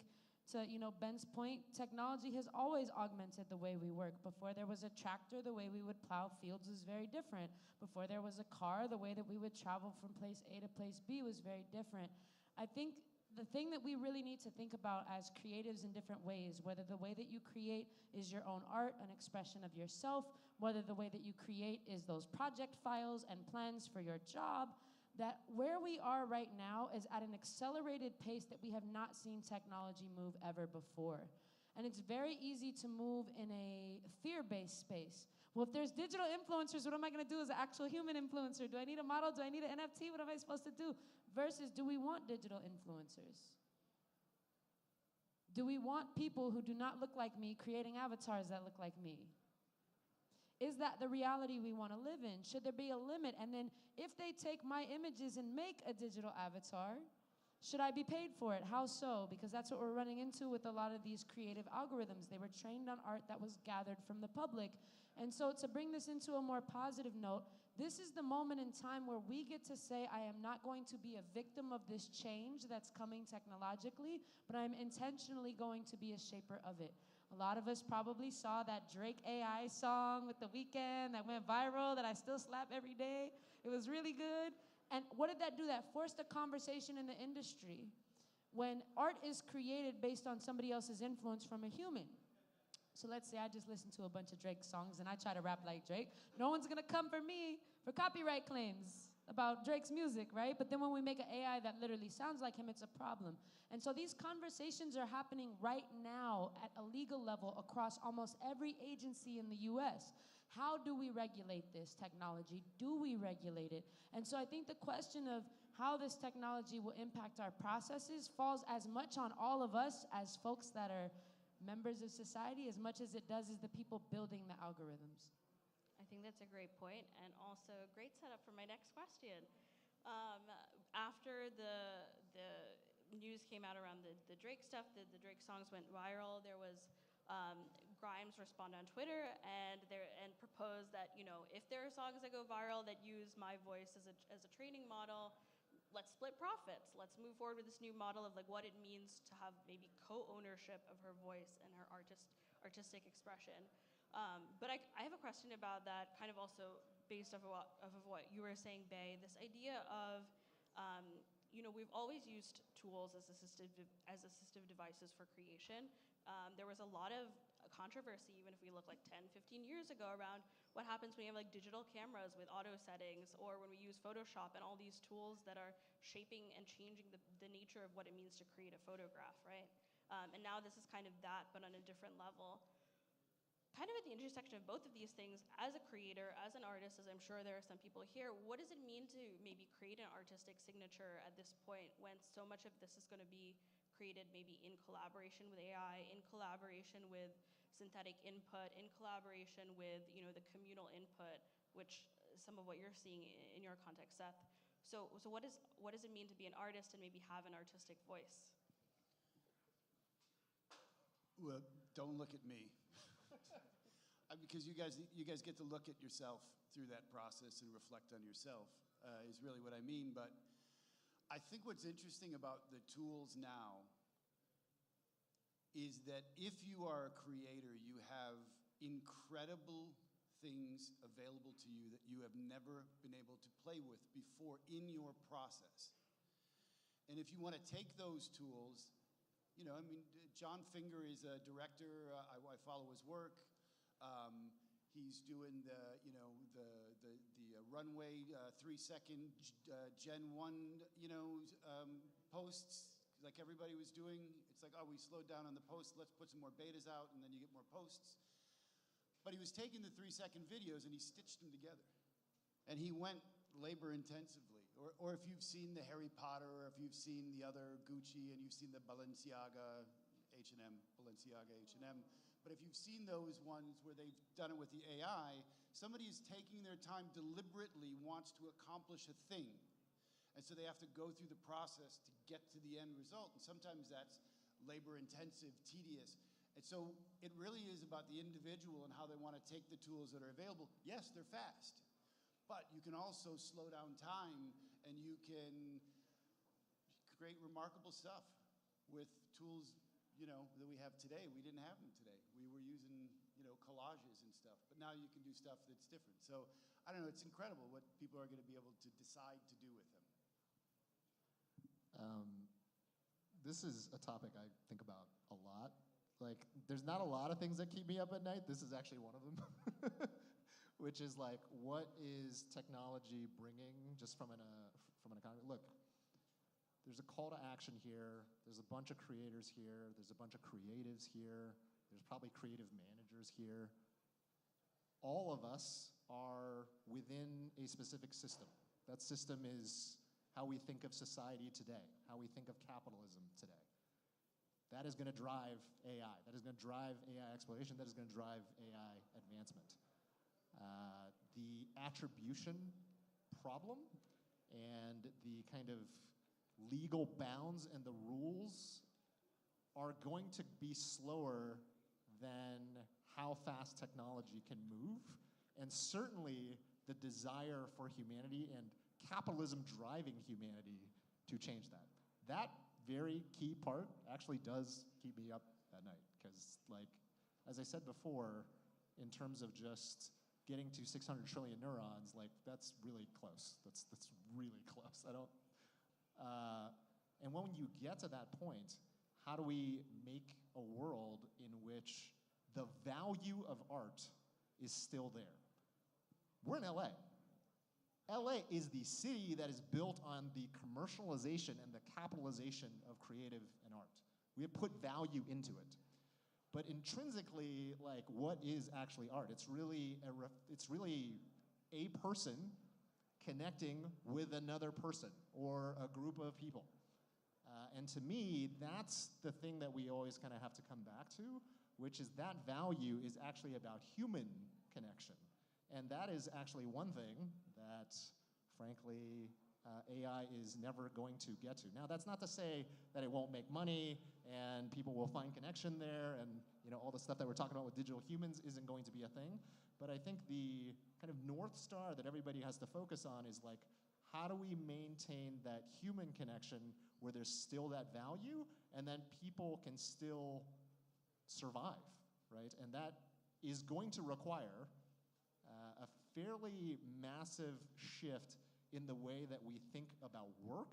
To, Ben's point, technology has always augmented the way we work. Before there was a tractor, the way we would plow fields was very different. Before there was a car, the way that we would travel from place A to place B was very different. I think the thing that we really need to think about as creatives in different ways, whether the way that you create is your own art, an expression of yourself, whether the way that you create is those project files and plans for your job, that where we are right now is at an accelerated pace that we have not seen technology move ever before. And it's very easy to move in a fear-based space. Well, if there's digital influencers, what am I gonna do as an actual human influencer? Do I need a model? Do I need an NFT? What am I supposed to do? Versus, do we want digital influencers? Do we want people who do not look like me creating avatars that look like me? Is that the reality we want to live in? Should there be a limit? And then if they take my images and make a digital avatar, should I be paid for it? How so? Because that's what we're running into with a lot of these creative algorithms. They were trained on art that was gathered from the public. And so to bring this into a more positive note, this is the moment in time where we get to say, I am not going to be a victim of this change that's coming technologically, but I'm intentionally going to be a shaper of it. A lot of us probably saw that Drake AI song with The Weeknd that went viral, that I still slap every day. It was really good. And what did that do? That forced a conversation in the industry. When art is created based on somebody else's influence from a human. So let's say I just listen to a bunch of Drake songs and I try to rap like Drake. No one's gonna come for me for copyright claims about Drake's music, right? But then when we make an AI that literally sounds like him, it's a problem. And so these conversations are happening right now at a legal level across almost every agency in the US. How do we regulate this technology? Do we regulate it? And so I think the question of how this technology will impact our processes falls as much on all of us as folks that are members of society as much as it does as the people building the algorithms. I think that's a great point, and also a great setup for my next question. After the news came out around the Drake stuff, the Drake songs went viral, there was Grimes respond on Twitter and propose that, if there are songs that go viral that use my voice as a training model, let's split profits. Let's move forward with this new model of like what it means to have maybe co-ownership of her voice and her artistic expression. But I have a question about that, kind of also based off of what you were saying, Bae. This idea of, we've always used tools as assistive devices for creation. There was a lot of controversy, even if we look like 10, 15 years ago, around what happens when you have like digital cameras with auto settings, or when we use Photoshop and all these tools that are shaping and changing the nature of what it means to create a photograph, right? And now this is kind of that, but on a different level. Kind of at the intersection of both of these things, as a creator, as an artist, as I'm sure there are some people here, what does it mean to maybe create an artistic signature at this point when so much of this is going to be created maybe in collaboration with AI, in collaboration with synthetic input, in collaboration with the communal input, which some of what you're seeing in your context, Seth. So what does it mean to be an artist and maybe have an artistic voice? Well, don't look at me. Because you guys get to look at yourself through that process and reflect on yourself, is really what I mean. But I think what's interesting about the tools now is that if you are a creator, you have incredible things available to you that you have never been able to play with before in your process. And if you want to take those tools, John Finger is a director. I follow his work. He's doing the runway 3-second Gen 1 posts like everybody was doing. It's like, oh, we slowed down on the post. Let's put some more betas out, and then you get more posts. But he was taking the 3-second videos and he stitched them together, and he went labor intensively. Or if you've seen the Harry Potter, or if you've seen the other Gucci, and you've seen the Balenciaga H&M. But if you've seen those ones where they've done it with the AI, somebody is taking their time deliberately, wants to accomplish a thing. And so they have to go through the process to get to the end result. And sometimes that's labor intensive, tedious. And so it really is about the individual and how they want to take the tools that are available. Yes, they're fast, but you can also slow down time, and you can create remarkable stuff with tools that we have today. We didn't have them today. We were using, collages and stuff. But now you can do stuff that's different. So I don't know. It's incredible what people are going to be able to decide to do with them. This is a topic I think about a lot. Like, there's not a lot of things that keep me up at night. This is actually one of them, which is like, what is technology bringing just from an economy? Look, there's a call to action here. There's a bunch of creators here. There's a bunch of creatives here. There's probably creative managers here. All of us are within a specific system. That system is how we think of society today, how we think of capitalism today. That is going to drive AI. That is going to drive AI exploration. That is going to drive AI advancement. The attribution problem and the kind of legal bounds and the rules are going to be slower than how fast technology can move. And certainly the desire for humanity and capitalism driving humanity to change that. That very key part actually does keep me up at night. Because, like, as I said before, in terms of just getting to 600 trillion neurons, like, that's really close. That's really close. And when you get to that point, how do we make a world in which the value of art is still there? We're in LA. LA is the city that is built on the commercialization and the capitalization of creative and art. We have put value into it. But intrinsically, like, what is actually art? It's really a person connecting with another person or a group of people. And to me, that's the thing that we always kind of have to come back to, which is that value is actually about human connection. And that is actually one thing that, frankly, AI is never going to get to. Now, that's not to say that it won't make money and people will find connection there and all the stuff that we're talking about with digital humans isn't going to be a thing. But I think the kind of North Star that everybody has to focus on is like, how do we maintain that human connection where there's still that value and then people can still survive, right? And that is going to require a fairly massive shift in the way that we think about work,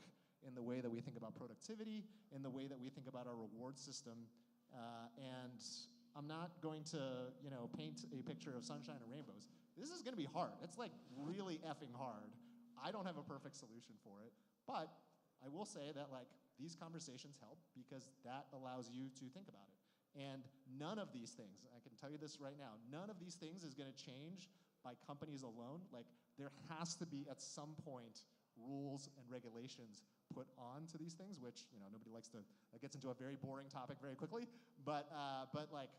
in the way that we think about productivity, in the way that we think about our reward system. And I'm not going to, paint a picture of sunshine and rainbows. This is going to be hard. It's like really effing hard. I don't have a perfect solution for it, but I will say that like these conversations help because that allows you to think about it. And none of these things, I can tell you this right now, none of these things is going to change by companies alone. Like, there has to be at some point rules and regulations put onto these things, which nobody likes to. That gets into a very boring topic very quickly, but like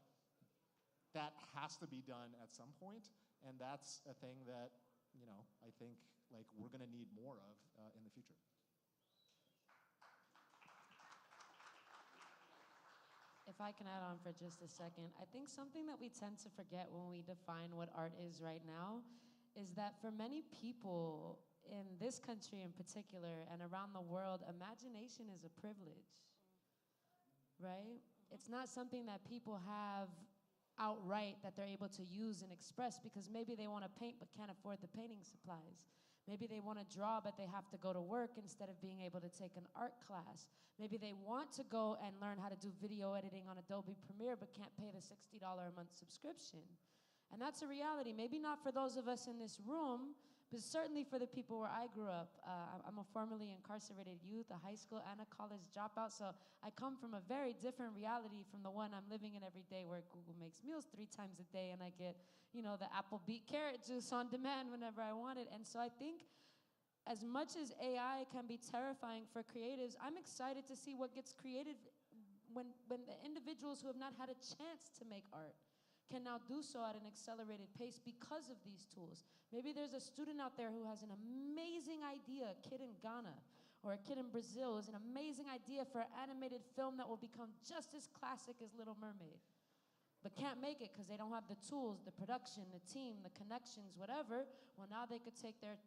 that has to be done at some point, and that's a thing that I think like we're going to need more of in the future. If I can add on for just a second, I think something that we tend to forget when we define what art is right now is that for many people in this country in particular and around the world, imagination is a privilege, right? It's not something that people have outright that they're able to use and express because maybe they want to paint but can't afford the painting supplies. Maybe they want to draw, but they have to go to work instead of being able to take an art class. Maybe they want to go and learn how to do video editing on Adobe Premiere, but can't pay the $60 a month subscription. And that's a reality. Maybe not for those of us in this room, but certainly for the people where I grew up. I'm a formerly incarcerated youth, a high school and a college dropout, so I come from a very different reality from the one I'm living in every day where Google makes meals 3 times a day and I get, the Apple Beet carrot juice on demand whenever I want it. And so I think as much as AI can be terrifying for creatives, I'm excited to see what gets created when the individuals who have not had a chance to make art can now do so at an accelerated pace because of these tools. Maybe there's a student out there who has an amazing idea, a kid in Ghana or a kid in Brazil has an amazing idea for an animated film that will become just as classic as Little Mermaid, but can't make it because they don't have the tools, the production, the team, the connections, whatever. Well, now they could take their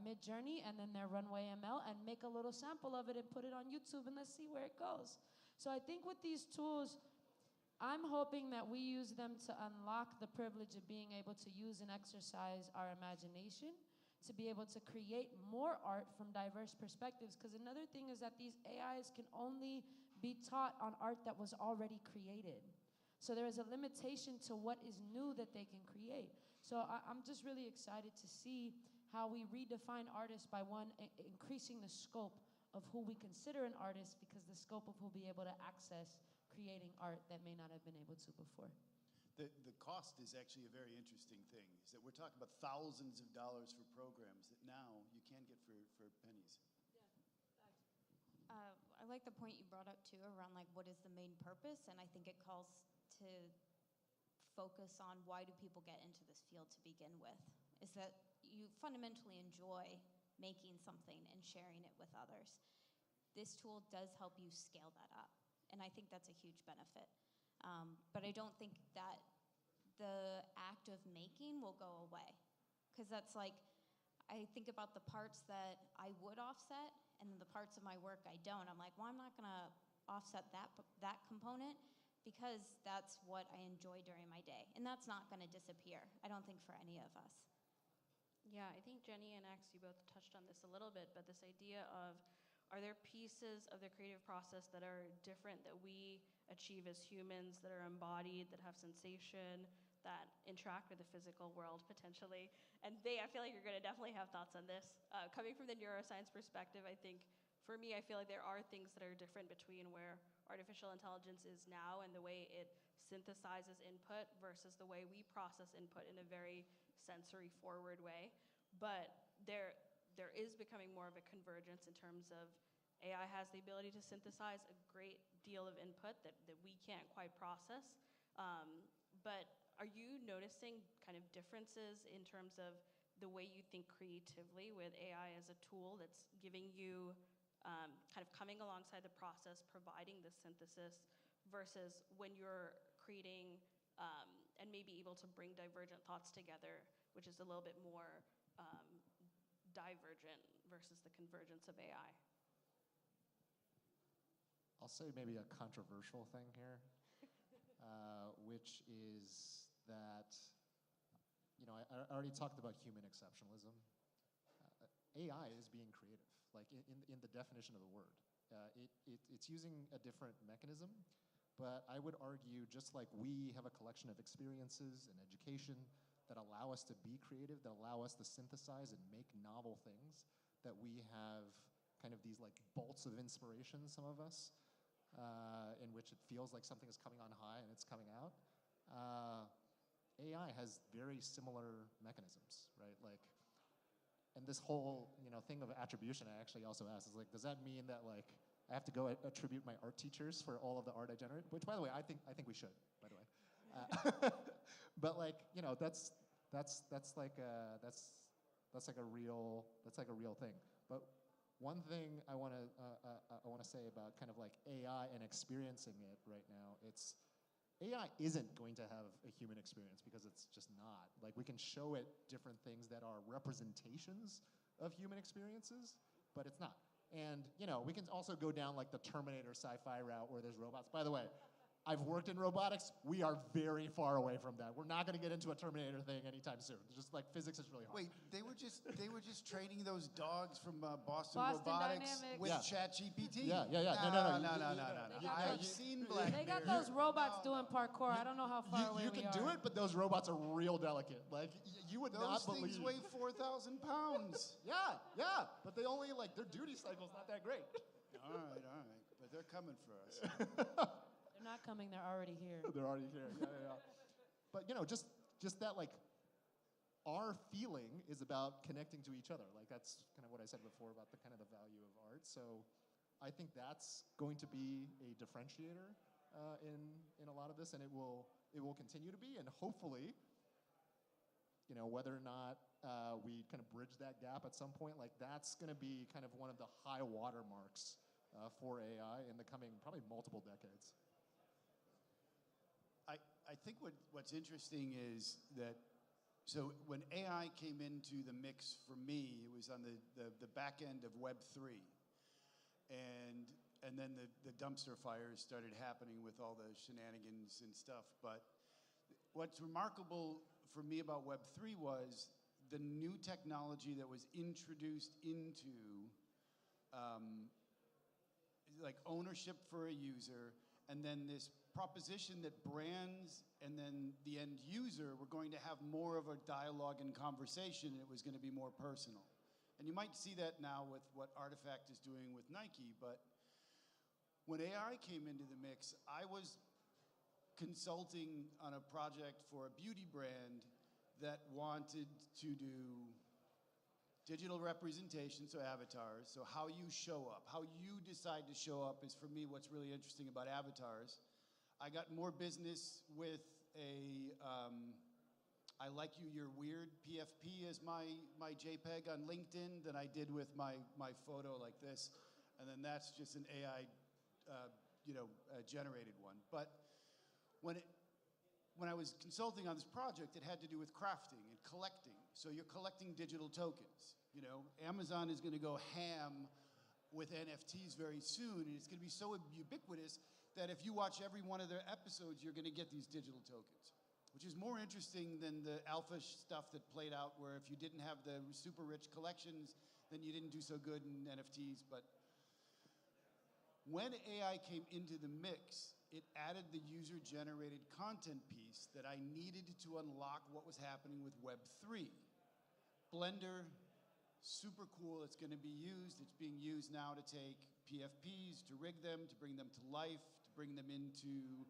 Mid-Journey and then their Runway ML and make a little sample of it and put it on YouTube and let's see where it goes. So I think with these tools, I'm hoping that we use them to unlock the privilege of being able to use and exercise our imagination, to be able to create more art from diverse perspectives. Because another thing is that these AIs can only be taught on art that was already created. So there is a limitation to what is new that they can create. So I'm just really excited to see how we redefine artists by one, increasing the scope of who we consider an artist, because the scope of who will be able to access creating art that may not have been able to before. The cost is actually a very interesting thing, is that we're talking about thousands of dollars for programs that now you can get for pennies. I like the point you brought up too around like what is the main purpose, and I think it calls to focus on why do people get into this field to begin with, is that you fundamentally enjoy making something and sharing it with others. This tool does help you scale that up, and I think that's a huge benefit. But I don't think that the act of making will go away, because that's like, I think about the parts that I would offset and then the parts of my work I don't. I'm like, well, I'm not gonna offset that component because that's what I enjoy during my day, and that's not gonna disappear, I don't think, for any of us. Yeah, I think Jenny and X, you both touched on this a little bit, but this idea of, are there pieces of the creative process that are different that we achieve as humans, that are embodied, that have sensation, that interact with the physical world potentially? And I feel like you're gonna definitely have thoughts on this. Coming from the neuroscience perspective, I think, for me, I feel like there are things that are different between where artificial intelligence is now and the way it synthesizes input versus the way we process input in a very sensory forward way. But there is becoming more of a convergence in terms of AI has the ability to synthesize a great deal of input that we can't quite process. But are you noticing kind of differences in terms of the way you think creatively with AI as a tool that's giving you kind of coming alongside the process, providing the synthesis, versus when you're creating and maybe able to bring divergent thoughts together, which is a little bit more divergent versus the convergence of AI? I'll say maybe a controversial thing here, which is that, I already talked about human exceptionalism. AI is being creative, like in the definition of the word. It's using a different mechanism, but I would argue, just like we have a collection of experiences and education that allow us to be creative, that allow us to synthesize and make novel things, that we have kind of these like bolts of inspiration, some of us, in which it feels like something is coming on high and it's coming out. AI has very similar mechanisms, right? Like, and this whole thing of attribution, I actually also asked, is like, does that mean that like I have to go attribute my art teachers for all of the art I generate? Which, by the way, I think we should, by the way. But like, that's like a real thing. But one thing I want to say about kind of like AI and experiencing it right now, AI isn't going to have a human experience, because it's just not. Like, we can show it different things that are representations of human experiences, but it's not. And we can also go down like the Terminator sci-fi route where there's robots. By the way, I've worked in robotics. We are very far away from that. We're not going to get into a Terminator thing anytime soon. Just like physics is really hard. Wait, they were just training those dogs from Boston Boston Robotics Dynamics. with Yeah. ChatGPT? Yeah. No. I've seen Black They got Mirror. those robots doing parkour. I don't know how far away You we can are. do it, but those robots are real delicate. Like, you would Those not believe. things weigh 4,000 pounds. Yeah. But they only, like, their duty cycle's not that great. All right. But they're coming for us. They're not coming. They're already here. They're already here. Yeah. But just that, like, our feeling is about connecting to each other. Like, that's kind of what I said before about the kind of the value of art. So I think that's going to be a differentiator in a lot of this, and it will continue to be. And hopefully, whether or not we kind of bridge that gap at some point, like, that's going to be kind of one of the high watermarks for AI in the coming probably multiple decades. I think what's interesting is that, so when AI came into the mix for me, it was on the back end of Web3. And and then the dumpster fires started happening with all the shenanigans and stuff. But what's remarkable for me about Web3 was the new technology that was introduced into like ownership for a user, and then this proposition that brands and then the end user were going to have more of a dialogue and conversation, and it was going to be more personal. And you might see that now with what Artifact is doing with Nike, but when AI came into the mix, I was consulting on a project for a beauty brand that wanted to do digital representation, so avatars, so how you show up, how you decide to show up is for me what's really interesting about avatars. I got more business with a I like you, you're weird PFP as my JPEG on LinkedIn than I did with my photo like this. And then that's just an AI generated one. But when I was consulting on this project, it had to do with crafting and collecting. So you're collecting digital tokens. You know, Amazon is going to go ham with NFTs very soon, and it's going to be so ubiquitous that if you watch every one of their episodes, you're going to get these digital tokens, which is more interesting than the alpha stuff that played out where if you didn't have the super rich collections, then you didn't do so good in NFTs. But when AI came into the mix, it added the user-generated content piece that I needed to unlock what was happening with Web3. Blender, super cool, it's going to be used. It's being used now to take PFPs, to rig them, to bring them to life, to bring them into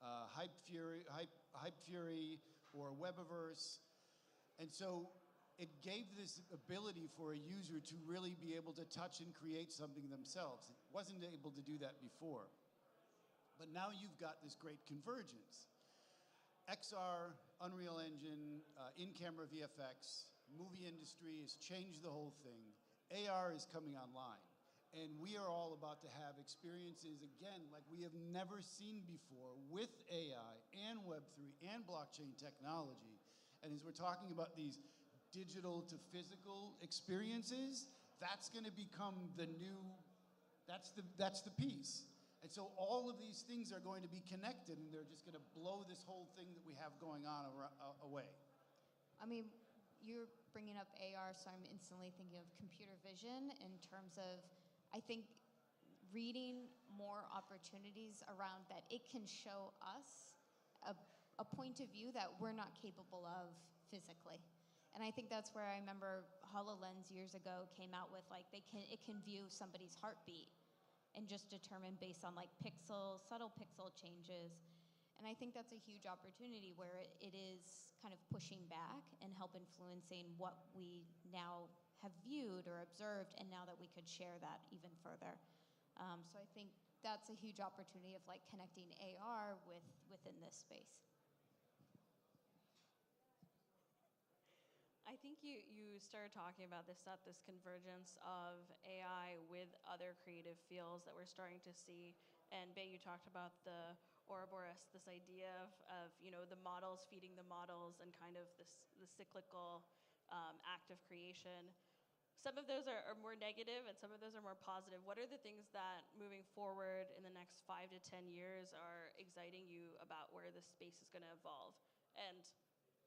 Hype Fury or Webiverse. And so it gave this ability for a user to really be able to touch and create something themselves. It wasn't able to do that before. But now you've got this great convergence. XR, Unreal Engine, in-camera VFX, movie industry has changed the whole thing. AR is coming online. And we are all about to have experiences, again, like we have never seen before with AI and Web3 and blockchain technology. And as we're talking about these digital to physical experiences, that's going to become the new, that's the piece. And so all of these things are going to be connected, and they're just going to blow this whole thing that we have going on away. I mean, you're bringing up AR, so I'm instantly thinking of computer vision in terms of, I think, reading more opportunities around that it can show us a point of view that we're not capable of physically. And I think that's where I remember HoloLens years ago came out with, like, it can view somebody's heartbeat and just determine based on like subtle pixel changes. And I think that's a huge opportunity where it is kind of pushing back and help influencing what we now have viewed or observed, and now that we could share that even further. So I think that's a huge opportunity of like connecting AR within this space. I think you started talking about this stuff, this convergence of AI with other creative fields that we're starting to see. And Bay, you talked about the Ouroboros, this idea of the models feeding the models and kind of the cyclical act of creation. Some of those are more negative and some of those are more positive. What are the things that moving forward in the next 5 to 10 years are exciting you about where this space is going to evolve? And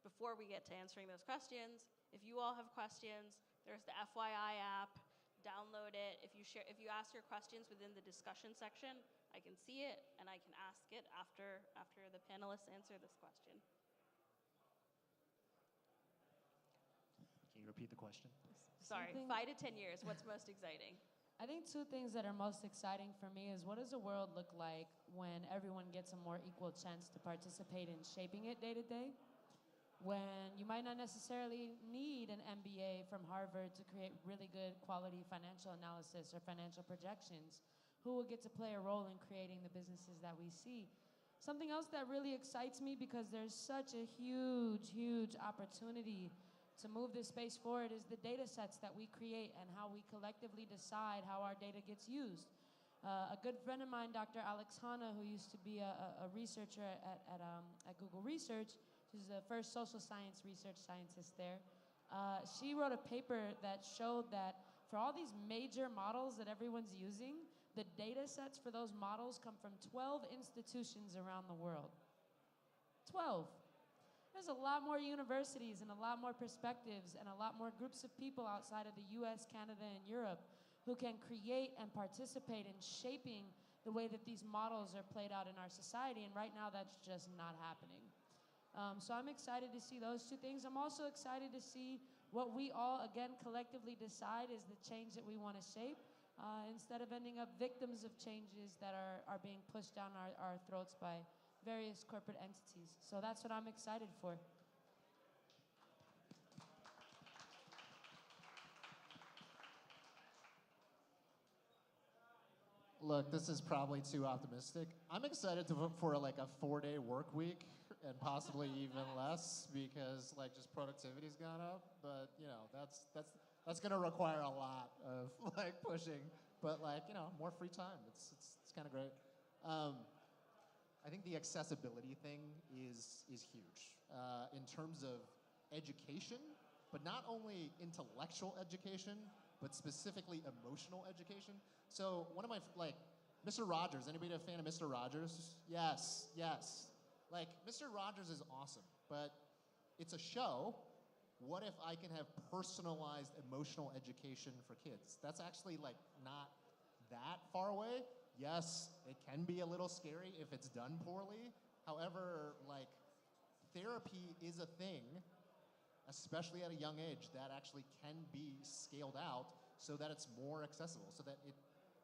before we get to answering those questions, if you all have questions, there's the FYI app. Download it. If you ask your questions within the discussion section, I can see it and I can ask it after the panelists answer this question. Can you repeat the question? Sorry, 5 to 10 years, what's most exciting? I think two things that are most exciting for me is, what does the world look like when everyone gets a more equal chance to participate in shaping it day to day? When you might not necessarily need an MBA from Harvard to create really good quality financial analysis or financial projections, who will get to play a role in creating the businesses that we see? Something else that really excites me, because there's such a huge, huge opportunity to move this space forward, is the data sets that we create and how we collectively decide how our data gets used. A good friend of mine, Dr. Alex Hanna, who used to be a researcher at Google Research, she's the first social science research scientist there. She wrote a paper that showed that for all these major models that everyone's using, The data sets for those models come from 12 institutions around the world. 12. There's a lot more universities and a lot more perspectives and a lot more groups of people outside of the US, Canada, and Europe who can create and participate in shaping the way that these models are played out in our society, and right now that's just not happening. So I'm excited to see those two things. I'm also excited to see what we all, again, collectively decide is the change that we want to shape, instead of ending up victims of changes that are being pushed down our throats by various corporate entities. So that's what I'm excited for. Look, this is probably too optimistic. I'm excited for like a 4-day work week and possibly even less because like just productivity's gone up. But you know, that's gonna require a lot of like pushing. But like, you know, more free time. It's kind of great. I think the accessibility thing is huge in terms of education, but not only intellectual education, but specifically emotional education. So one of my, like, Mr. Rogers, anybody a fan of Mr. Rogers? Yes, yes. Like, Mr. Rogers is awesome, but it's a show. What if I can have personalized emotional education for kids? That's actually, like, not that far away. Yes, it can be a little scary if it's done poorly. However, like, therapy is a thing, especially at a young age, that actually can be scaled out so that it's more accessible, so that it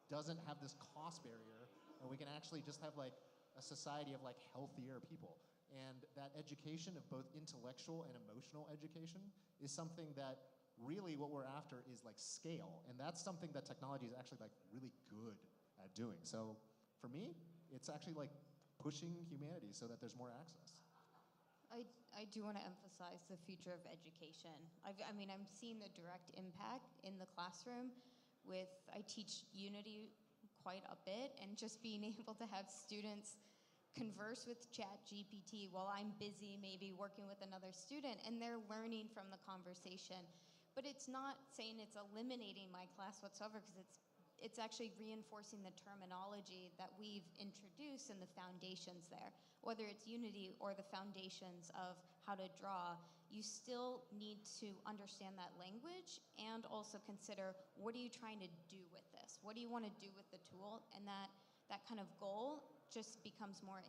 doesn't have this cost barrier, and we can actually just have like a society of like healthier people. And that education of both intellectual and emotional education is something that really what we're after is like scale, and that's something that technology is actually like really good at doing. So for me, it's actually like pushing humanity so that there's more access. I do want to emphasize the future of education. I mean, I'm seeing the direct impact in the classroom with, I teach Unity quite a bit, and just being able to have students converse with ChatGPT while I'm busy maybe working with another student, and they're learning from the conversation. But it's not saying it's eliminating my class whatsoever, because it's actually reinforcing the terminology that we've introduced and the foundations there. Whether it's Unity or the foundations of how to draw, you still need to understand that language and also consider, what are you trying to do with this? What do you want to do with the tool? And that kind of goal just becomes more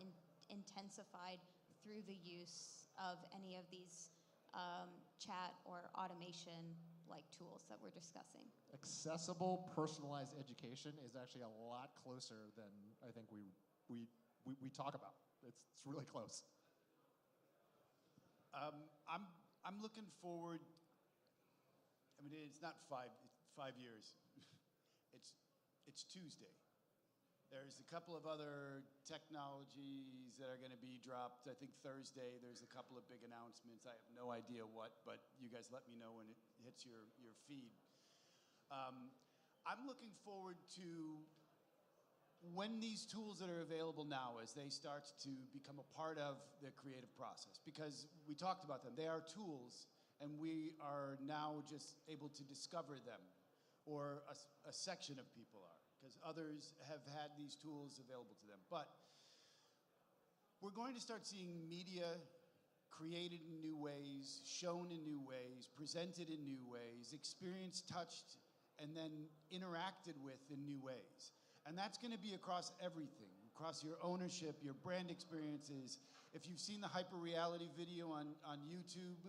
intensified through the use of any of these chat or automation like tools that we're discussing. Accessible, personalized education is actually a lot closer than I think we talk about. It's really close. I'm looking forward. I mean, it's not 5 years. It's Tuesday. There's a couple of other technologies that are going to be dropped. I think Thursday there's a couple of big announcements. I have no idea what, but you guys let me know when it hits your feed. I'm looking forward to when these tools that are available now, as they start to become a part of the creative process, because we talked about them. They are tools, and we are now just able to discover them, or a section of people are, because others have had these tools available to them. But we're going to start seeing media created in new ways, shown in new ways, presented in new ways, experienced, touched, and then interacted with in new ways. And that's going to be across everything, across your ownership, your brand experiences. If you've seen the hyper-reality video on YouTube,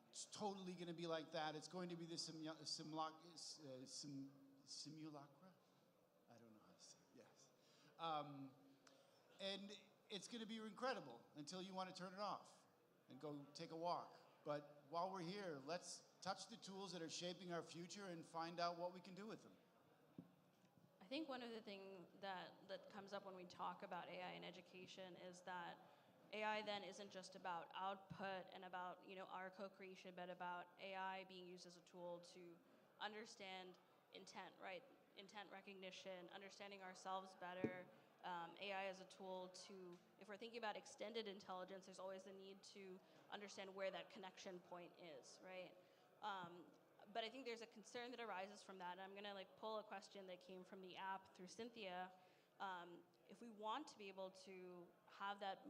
it's totally going to be like that. It's going to be the simulacra? I don't know how to say it, yes. And it's going to be incredible until you want to turn it off and go take a walk. But while we're here, let's touch the tools that are shaping our future and find out what we can do with them. I think one of the things that comes up when we talk about AI in education is that AI then isn't just about output and about, you know, our co-creation, but about AI being used as a tool to understand intent, right? Intent recognition, understanding ourselves better. AI as a tool to, if we're thinking about extended intelligence, there's always the need to understand where that connection point is, right? But I think there's a concern that arises from that. I'm gonna like pull a question that came from the app through Cynthia. If we want to be able to have that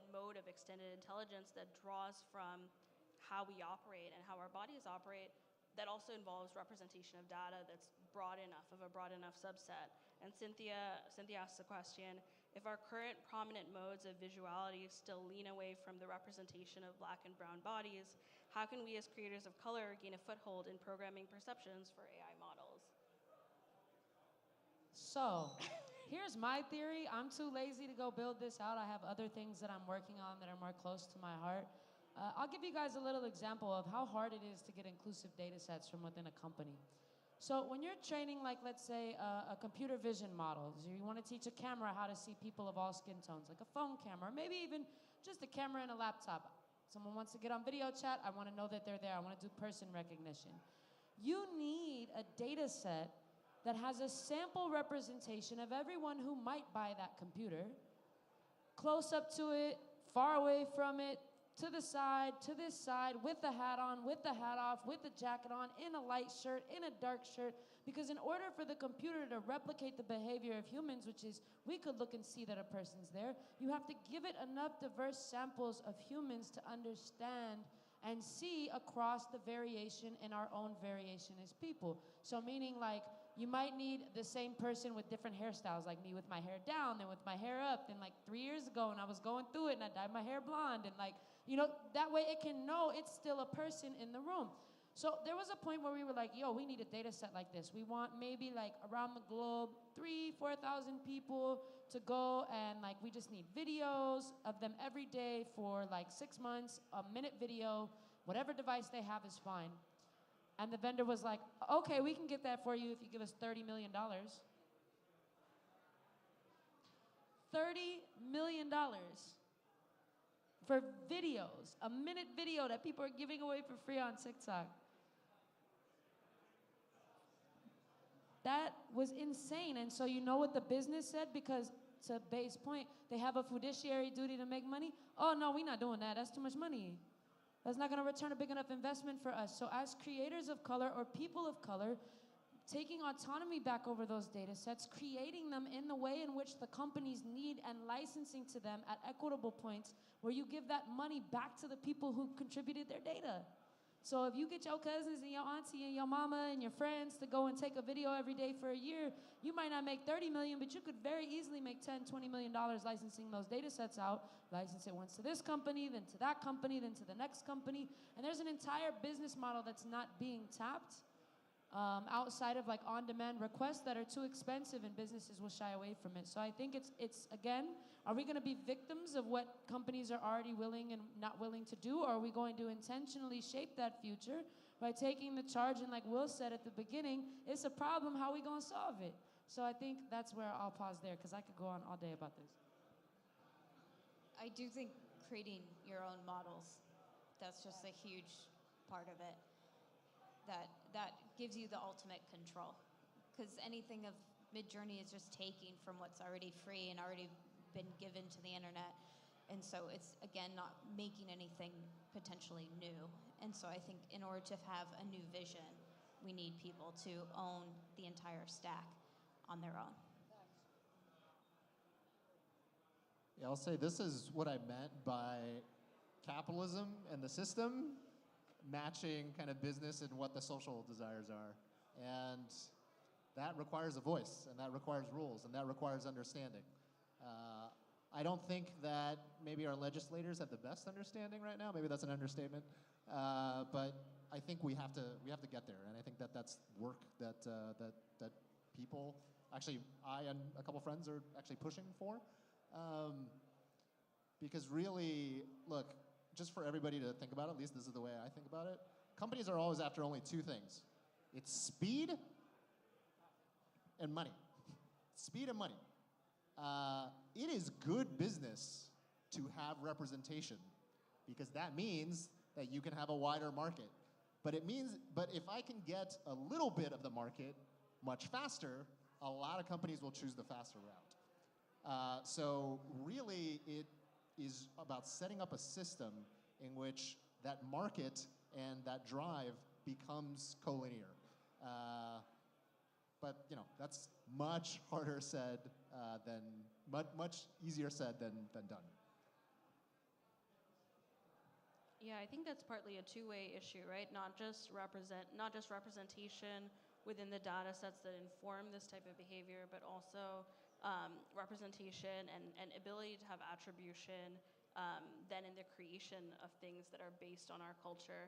mode of extended intelligence that draws from how we operate and how our bodies operate, that also involves representation of data that's broad enough, of a broad enough subset. And Cynthia asked the question, if our current prominent modes of visuality still lean away from the representation of black and brown bodies, how can we as creators of color gain a foothold in programming perceptions for AI models? So, here's my theory. I'm too lazy to go build this out. I have other things that I'm working on that are more close to my heart. I'll give you guys a little example of how hard it is to get inclusive data sets from within a company. So when you're training, like, let's say, a computer vision model, so you want to teach a camera how to see people of all skin tones, like a phone camera, or maybe even just a camera and a laptop. Someone wants to get on video chat, I want to know that they're there. I want to do person recognition. You need a data set that has a sample representation of everyone who might buy that computer, close up to it, far away from it, to the side, to this side, with the hat on, with the hat off, with the jacket on, in a light shirt, in a dark shirt, because in order for the computer to replicate the behavior of humans, which is we could look and see that a person's there, you have to give it enough diverse samples of humans to understand and see across the variation in our own variation as people. So meaning like, you might need the same person with different hairstyles, like me with my hair down, then with my hair up, then like 3 years ago and I was going through it and I dyed my hair blonde, and like, you know, that way it can know it's still a person in the room. So there was a point where we were like, yo, we need a data set like this. We want maybe like around the globe, 3,000, 4,000 people to go, and like we just need videos of them every day for like 6 months, a minute video, whatever device they have is fine. And the vendor was like, okay, we can get that for you if you give us $30 million. $30 million for videos, a minute video that people are giving away for free on TikTok. That was insane. And so you know what the business said? Because to Bay's point, they have a fiduciary duty to make money. Oh no, we're not doing that. That's too much money. That's not gonna return a big enough investment for us. So as creators of color or people of color, taking autonomy back over those data sets, creating them in the way in which the companies need, and licensing to them at equitable points where you give that money back to the people who contributed their data. So if you get your cousins and your auntie and your mama and your friends to go and take a video every day for a year, you might not make 30 million, but you could very easily make $10, $20 million licensing those data sets out. License it once to this company, then to that company, then to the next company. And there's an entire business model that's not being tapped outside of like on-demand requests that are too expensive, and businesses will shy away from it. So I think it's again, are we gonna be victims of what companies are already willing and not willing to do, or are we going to intentionally shape that future by taking the charge? And like Will said at the beginning, it's a problem, how are we gonna solve it? So I think that's where I'll pause there, because I could go on all day about this. I do think creating your own models, that's just a huge part of it. That gives you the ultimate control. Because anything of Midjourney is just taking from what's already free and already been given to the internet. And so it's, again, not making anything potentially new. And so I think in order to have a new vision, we need people to own the entire stack on their own. Yeah, I'll say this is what I meant by capitalism and the system matching kind of business and what the social desires are. And that requires a voice, and that requires rules, and that requires understanding. I don't think that maybe our legislators have the best understanding right now. Maybe that's an understatement. But I think we have to get there, and I think that that's work that people, actually I and a couple friends are actually pushing for. Because really, look, just for everybody to think about it, at least this is the way I think about it, companies are always after only two things. It's speed and money. Speed and money. It is good business to have representation, because that means that you can have a wider market. But if I can get a little bit of the market much faster, a lot of companies will choose the faster route. So really, it is about setting up a system in which that market and that drive becomes collinear. But that's much harder said than much easier said than done. Yeah, I think that's partly a two-way issue, right? Not just representation within the data sets that inform this type of behavior, but also representation and ability to have attribution then in the creation of things that are based on our culture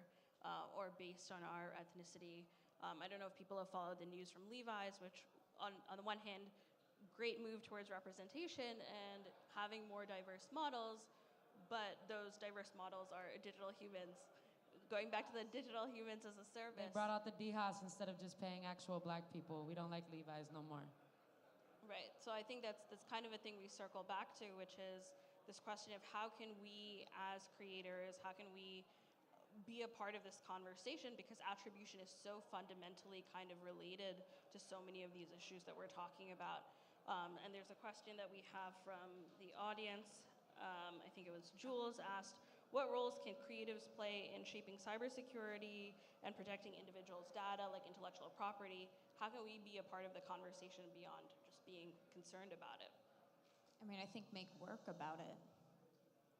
or based on our ethnicity. I don't know if people have followed the news from Levi's, which on the one hand, great move towards representation and having more diverse models, but those diverse models are digital humans. Going back to the digital humans as a service. They brought out the DHAS instead of just paying actual black people. We don't like Levi's no more. Right, so I think that's kind of a thing we circle back to, which is this question of how can we as creators, how can we be a part of this conversation, because attribution is so fundamentally kind of related to so many of these issues that we're talking about. And there's a question that we have from the audience. I think it was Jules asked, what roles can creatives play in shaping cybersecurity and protecting individuals' data like intellectual property? How can we be a part of the conversation beyond just being concerned about it? I mean, I think make work about it.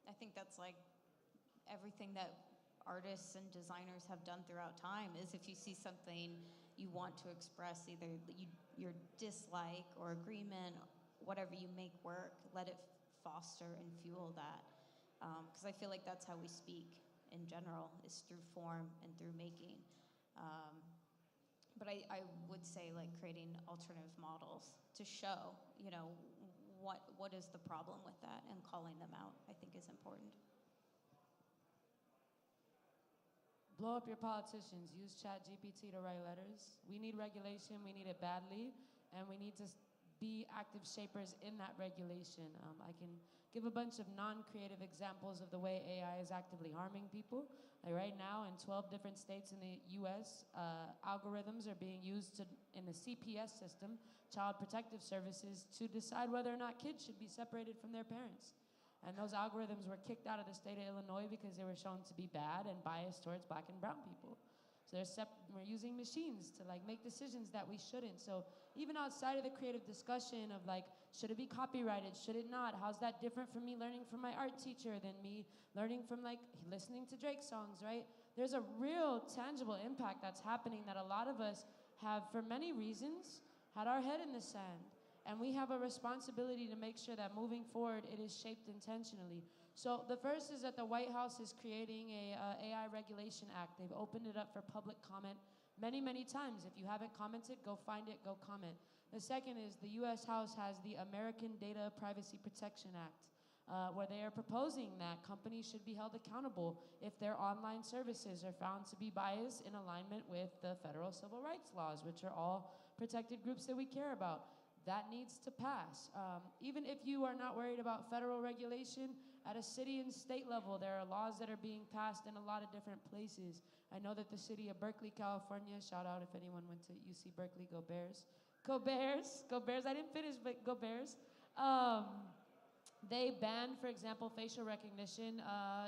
I think that's like everything that artists and designers have done throughout time is if you see something you want to express, either your dislike or agreement, whatever, you make work, let it foster and fuel that. Because I feel like that's how we speak in general, is through form and through making. But I would say like creating alternative models to show, what is the problem with that, and calling them out, I think, is important. Blow up your politicians. Use ChatGPT to write letters. We need regulation. We need it badly. And we need to be active shapers in that regulation. I can give a bunch of non-creative examples of the way AI is actively harming people. Like right now in 12 different states in the US, algorithms are being used in the CPS system, Child Protective Services, to decide whether or not kids should be separated from their parents. And those algorithms were kicked out of the state of Illinois because they were shown to be bad and biased towards black and brown people. So we're using machines to make decisions that we shouldn't. So even outside of the creative discussion of should it be copyrighted, should it not? How's that different from me learning from my art teacher than me learning from listening to Drake songs, right? There's a real tangible impact that's happening that a lot of us have, for many reasons, had our head in the sand. And we have a responsibility to make sure that moving forward, it is shaped intentionally. So the first is that the White House is creating a AI Regulation Act. They've opened it up for public comment many, many times. If you haven't commented, go find it, go comment. The second is the US House has the American Data Privacy Protection Act, where they are proposing that companies should be held accountable if their online services are found to be biased in alignment with the federal civil rights laws, which are all protected groups that we care about. That needs to pass. Even if you are not worried about federal regulation, at a city and state level, there are laws that are being passed in a lot of different places. I know that the city of Berkeley, California, shout out if anyone went to UC Berkeley, go Bears. Go Bears, go Bears. I didn't finish, but go Bears. They banned, for example, facial recognition,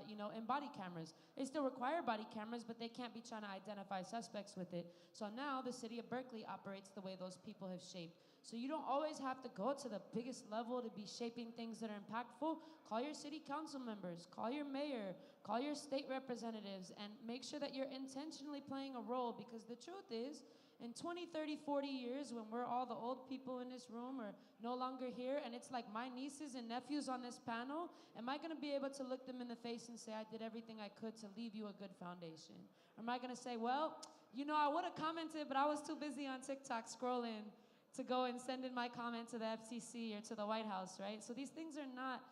in body cameras. They still require body cameras, but they can't be trying to identify suspects with it. So now the city of Berkeley operates the way those people have shaped. So you don't always have to go to the biggest level to be shaping things that are impactful. Call your city council members, call your mayor, call your state representatives, and make sure that you're intentionally playing a role, because the truth is, in 20, 30, 40 years, when we're all the old people in this room are no longer here, and it's like my nieces and nephews on this panel, am I gonna be able to look them in the face and say, I did everything I could to leave you a good foundation? Or am I gonna say, well, I would've commented, but I was too busy on TikTok scrolling to go and send in my comment to the FCC or to the White House, right? So these things are not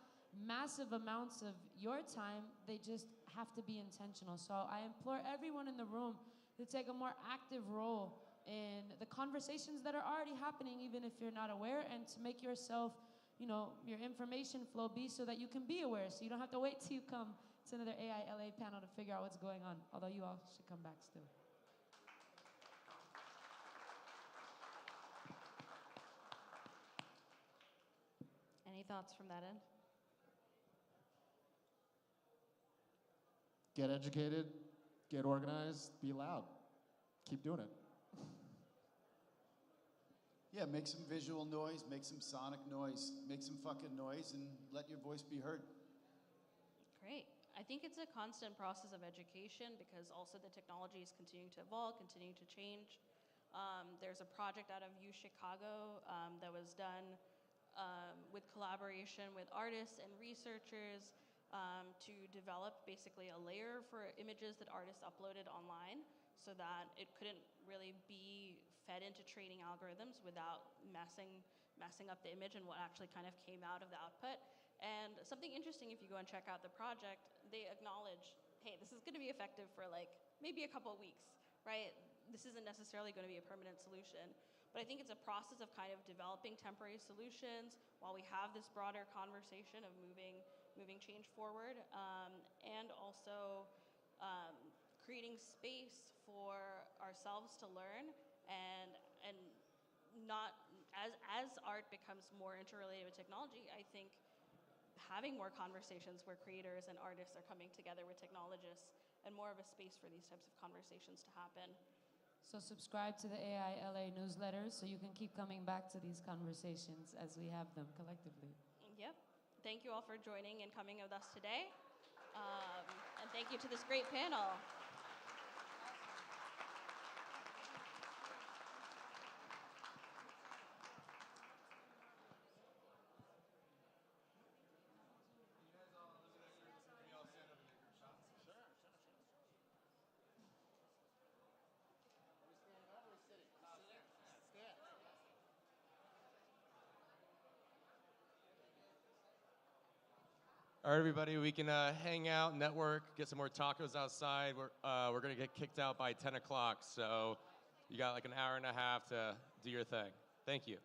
massive amounts of your time, they just have to be intentional. So I implore everyone in the room to take a more active role in the conversations that are already happening, even if you're not aware, and to make yourself, your information flow be so that you can be aware, so you don't have to wait till you come to another AI.LA panel to figure out what's going on, although you all should come back still. Any thoughts from that end? Get educated, get organized, be loud. keep doing it. Yeah, make some visual noise, make some sonic noise, make some fucking noise, and let your voice be heard. Great. I think it's a constant process of education because also the technology is continuing to evolve, continuing to change. There's a project out of U Chicago that was done with collaboration with artists and researchers to develop basically a layer for images that artists uploaded online so that it couldn't really be fed into training algorithms without messing up the image and what actually kind of came out of the output. And something interesting, if you go and check out the project, they acknowledge, hey, this is going to be effective for like maybe a couple of weeks, right? This isn't necessarily going to be a permanent solution. But I think it's a process of kind of developing temporary solutions while we have this broader conversation of moving change forward, and also creating space for ourselves to learn and not as art becomes more interrelated with technology. I think having more conversations where creators and artists are coming together with technologists and more of a space for these types of conversations to happen. So subscribe to the AI.LA newsletters so you can keep coming back to these conversations as we have them collectively. Yep. Thank you all for joining and coming with us today. And thank you to this great panel. All right, everybody, we can hang out, network, get some more tacos outside. We're going to get kicked out by 10 o'clock, so you got like an hour and a half to do your thing. Thank you.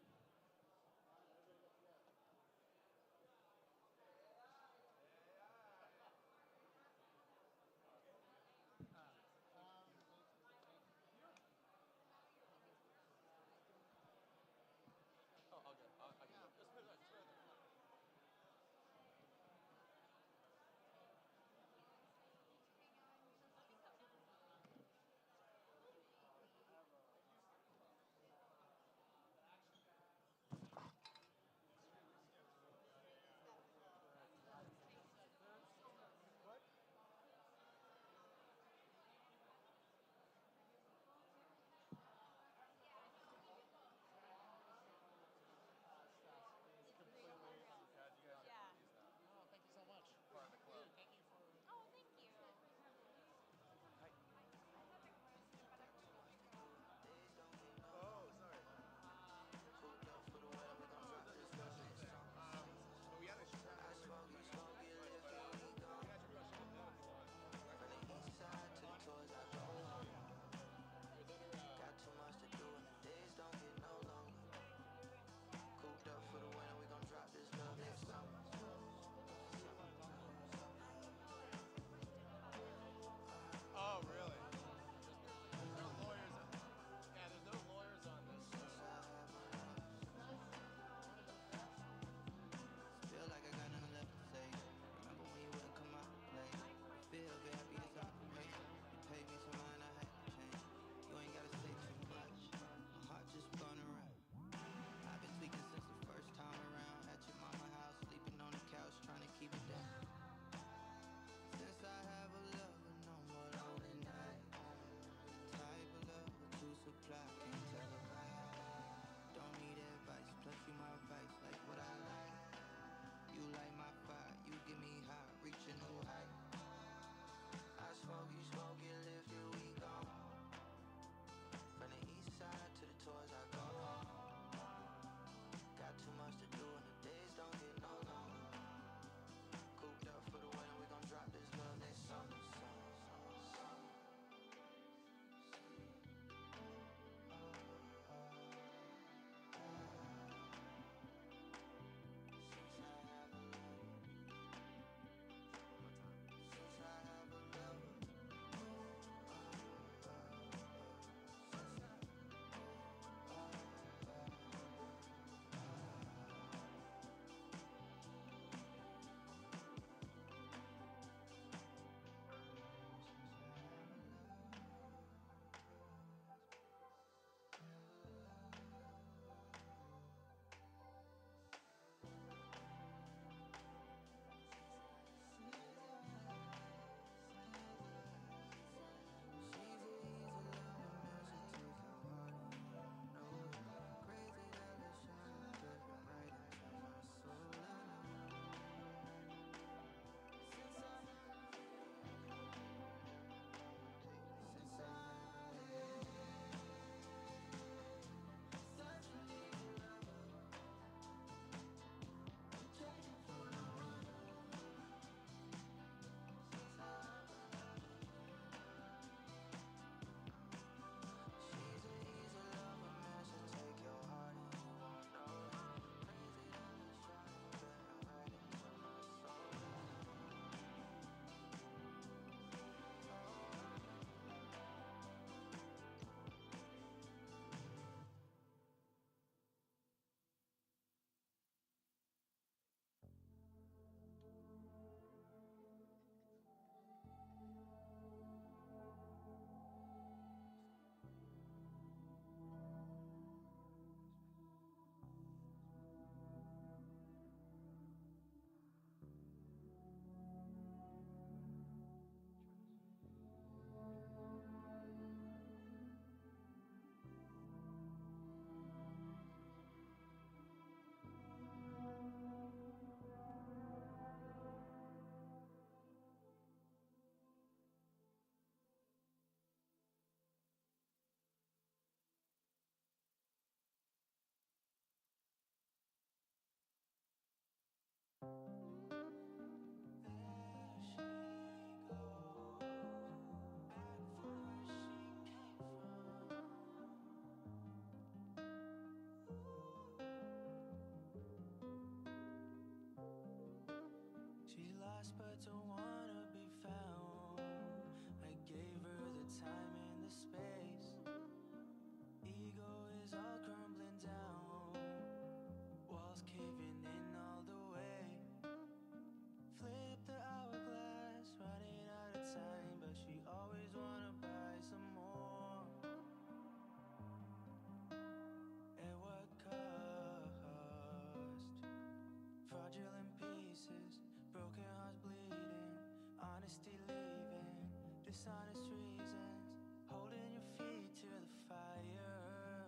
dishonest reasons, holding your feet to the fire,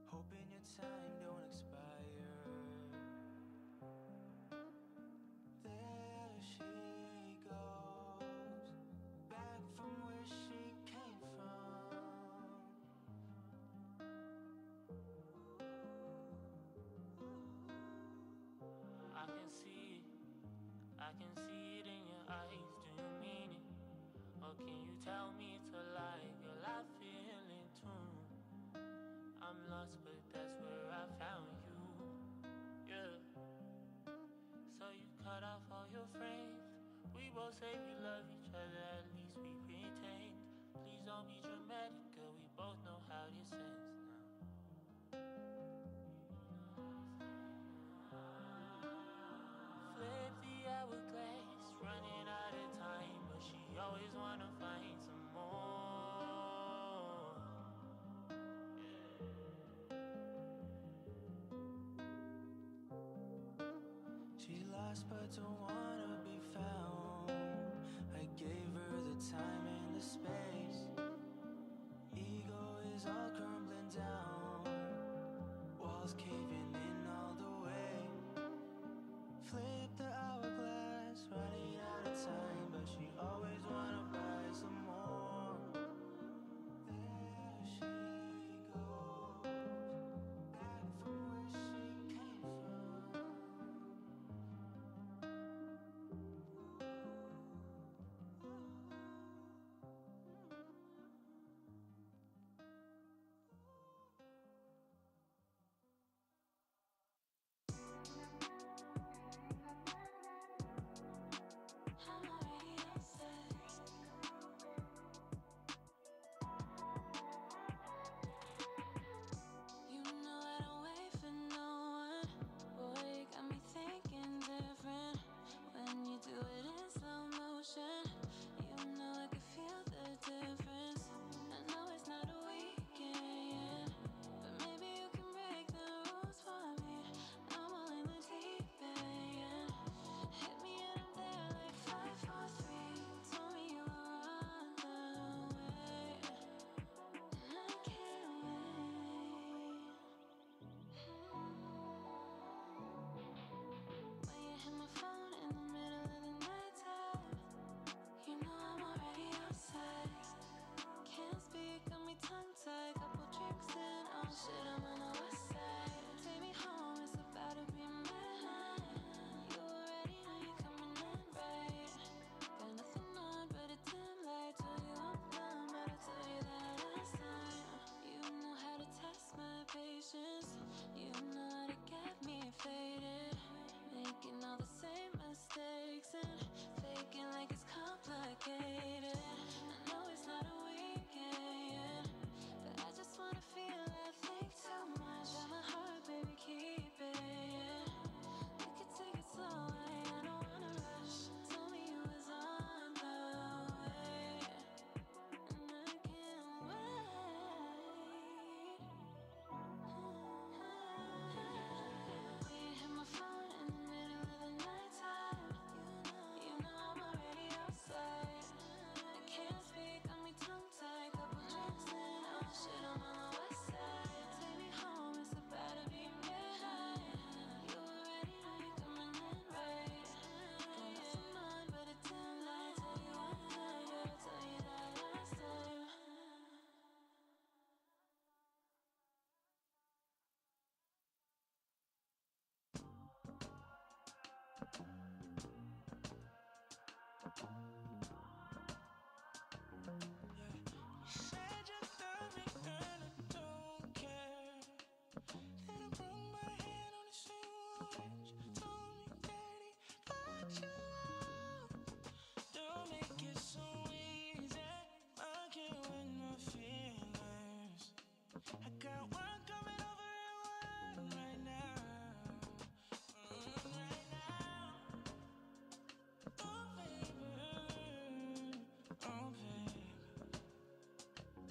hoping your time don't expire. There she goes, back from where she came from. I can see it in your eyes. Do you mean it? Or can you tell me to lie? Girl, I feel it too. I'm lost, but that's where I found you. Yeah. So you cut off all your friends. We both say we love each other, at least we pretend. Please don't be dramatic, girl, we both know how this ends now. Flip the hourglass, running out of time, but she always wanna find some more. She lost but don't wanna be found. I gave her the time and the space. Ego is all crumbling down, walls caving in all the way. Flip the hourglass, running out of time, but she always wanna buy some more. There she goes, back from where she came from. You know I don't wait for no one. Boy, you got me thinking different. When you do it in slow motion, you know I can feel the difference. I know it's not a weekend, but maybe you can break the rules for me. I'm all in the deep end. Hit me and I'm there like 5, 4, 3. Told me you were on the way, and I can't wait. When you hit my phone in the middle of the nighttime, you know I'm already outside. Can't speak, got me tongue-tied. Couple drinks in, oh shit, I'm on the west side. Take me home, it's about to be midnight. You already know you're coming in right. Got nothing on but a dim light. Told you I'm done, but I told you that last time. You know how to test my patience. You know how to get me faded. Making all the same mistakes and faking like it's complicated. I know it's not a weekend, but I just wanna feel, I think too much. Got my heart, baby, keep it. We could take it slow, I don't wanna rush. Told me you was on the way, and I can't wait. When you hit my phone in the middle of the nighttime, you know I'm already outside. I can't speak, got me tongue-tied. Couple drinks in, oh shit, I'm on the west side. Take me home, it's about to be midnight. You already know you're coming in right. Got nothing on but a dim light. Tell you one time, but I told you that last time. Said you love me and I don't care. Then I put my hand on the switch. Told me, Daddy, fuck you up. Don't make it so easy. I can't win my feelings. I got one coming over and one right now. Right now. Oh, baby. Oh, baby.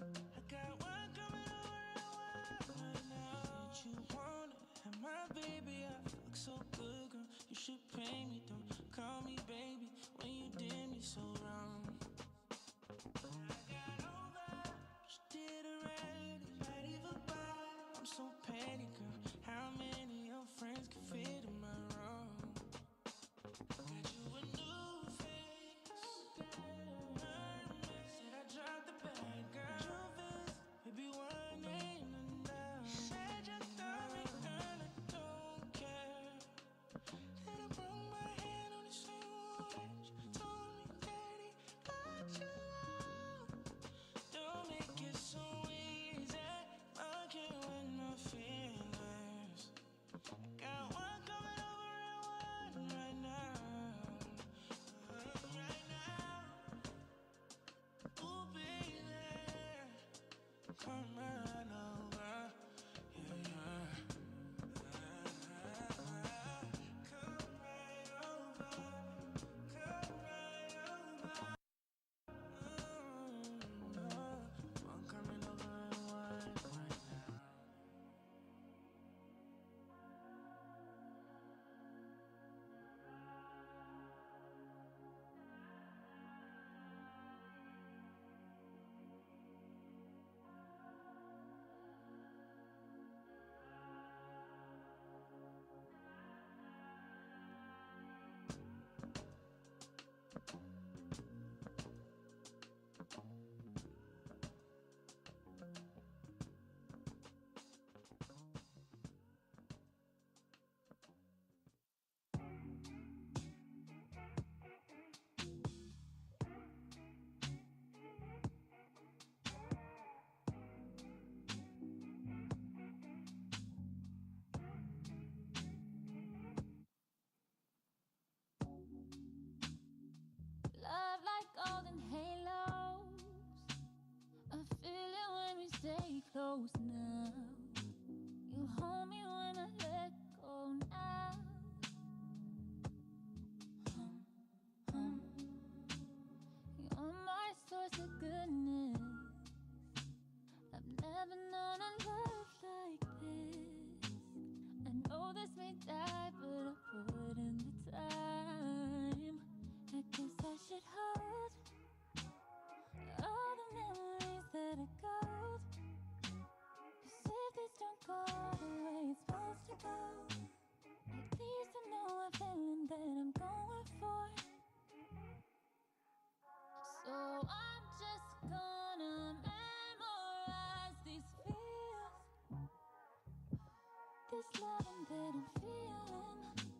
I got one coming over and one right now. Did you wanna have my baby? I fuck so good, girl. You should pay me. Don't call me baby when you did me so wrong. so petty, girl. How many of your friends can fit in my room? Got you a new face. Said I dropped the bag, girl. Maybe one ain't enough. Said you thought me, girl, I don't care. Said I broke my hand on the same watch. Told me that he got you out. Don't make it so easy. Fucking with my feelings. Got one coming over and one right now. Right now. Ooh, baby. Come on over. Yeah, yeah. Come right over. Come right over. One coming over and one right now. Love like golden halos. I feel it when we stay close now. You hold me when I let go now. You're my source of goodness. I've never known a love like this. I know this may die, but I put in the time. I guess I should hold all the memories that are gold. 'Cause if this don't go the way it's supposed to go, at least I know a feeling that I'm going for. So I'm just gonna memorize these feels, this loving that I'm feeling.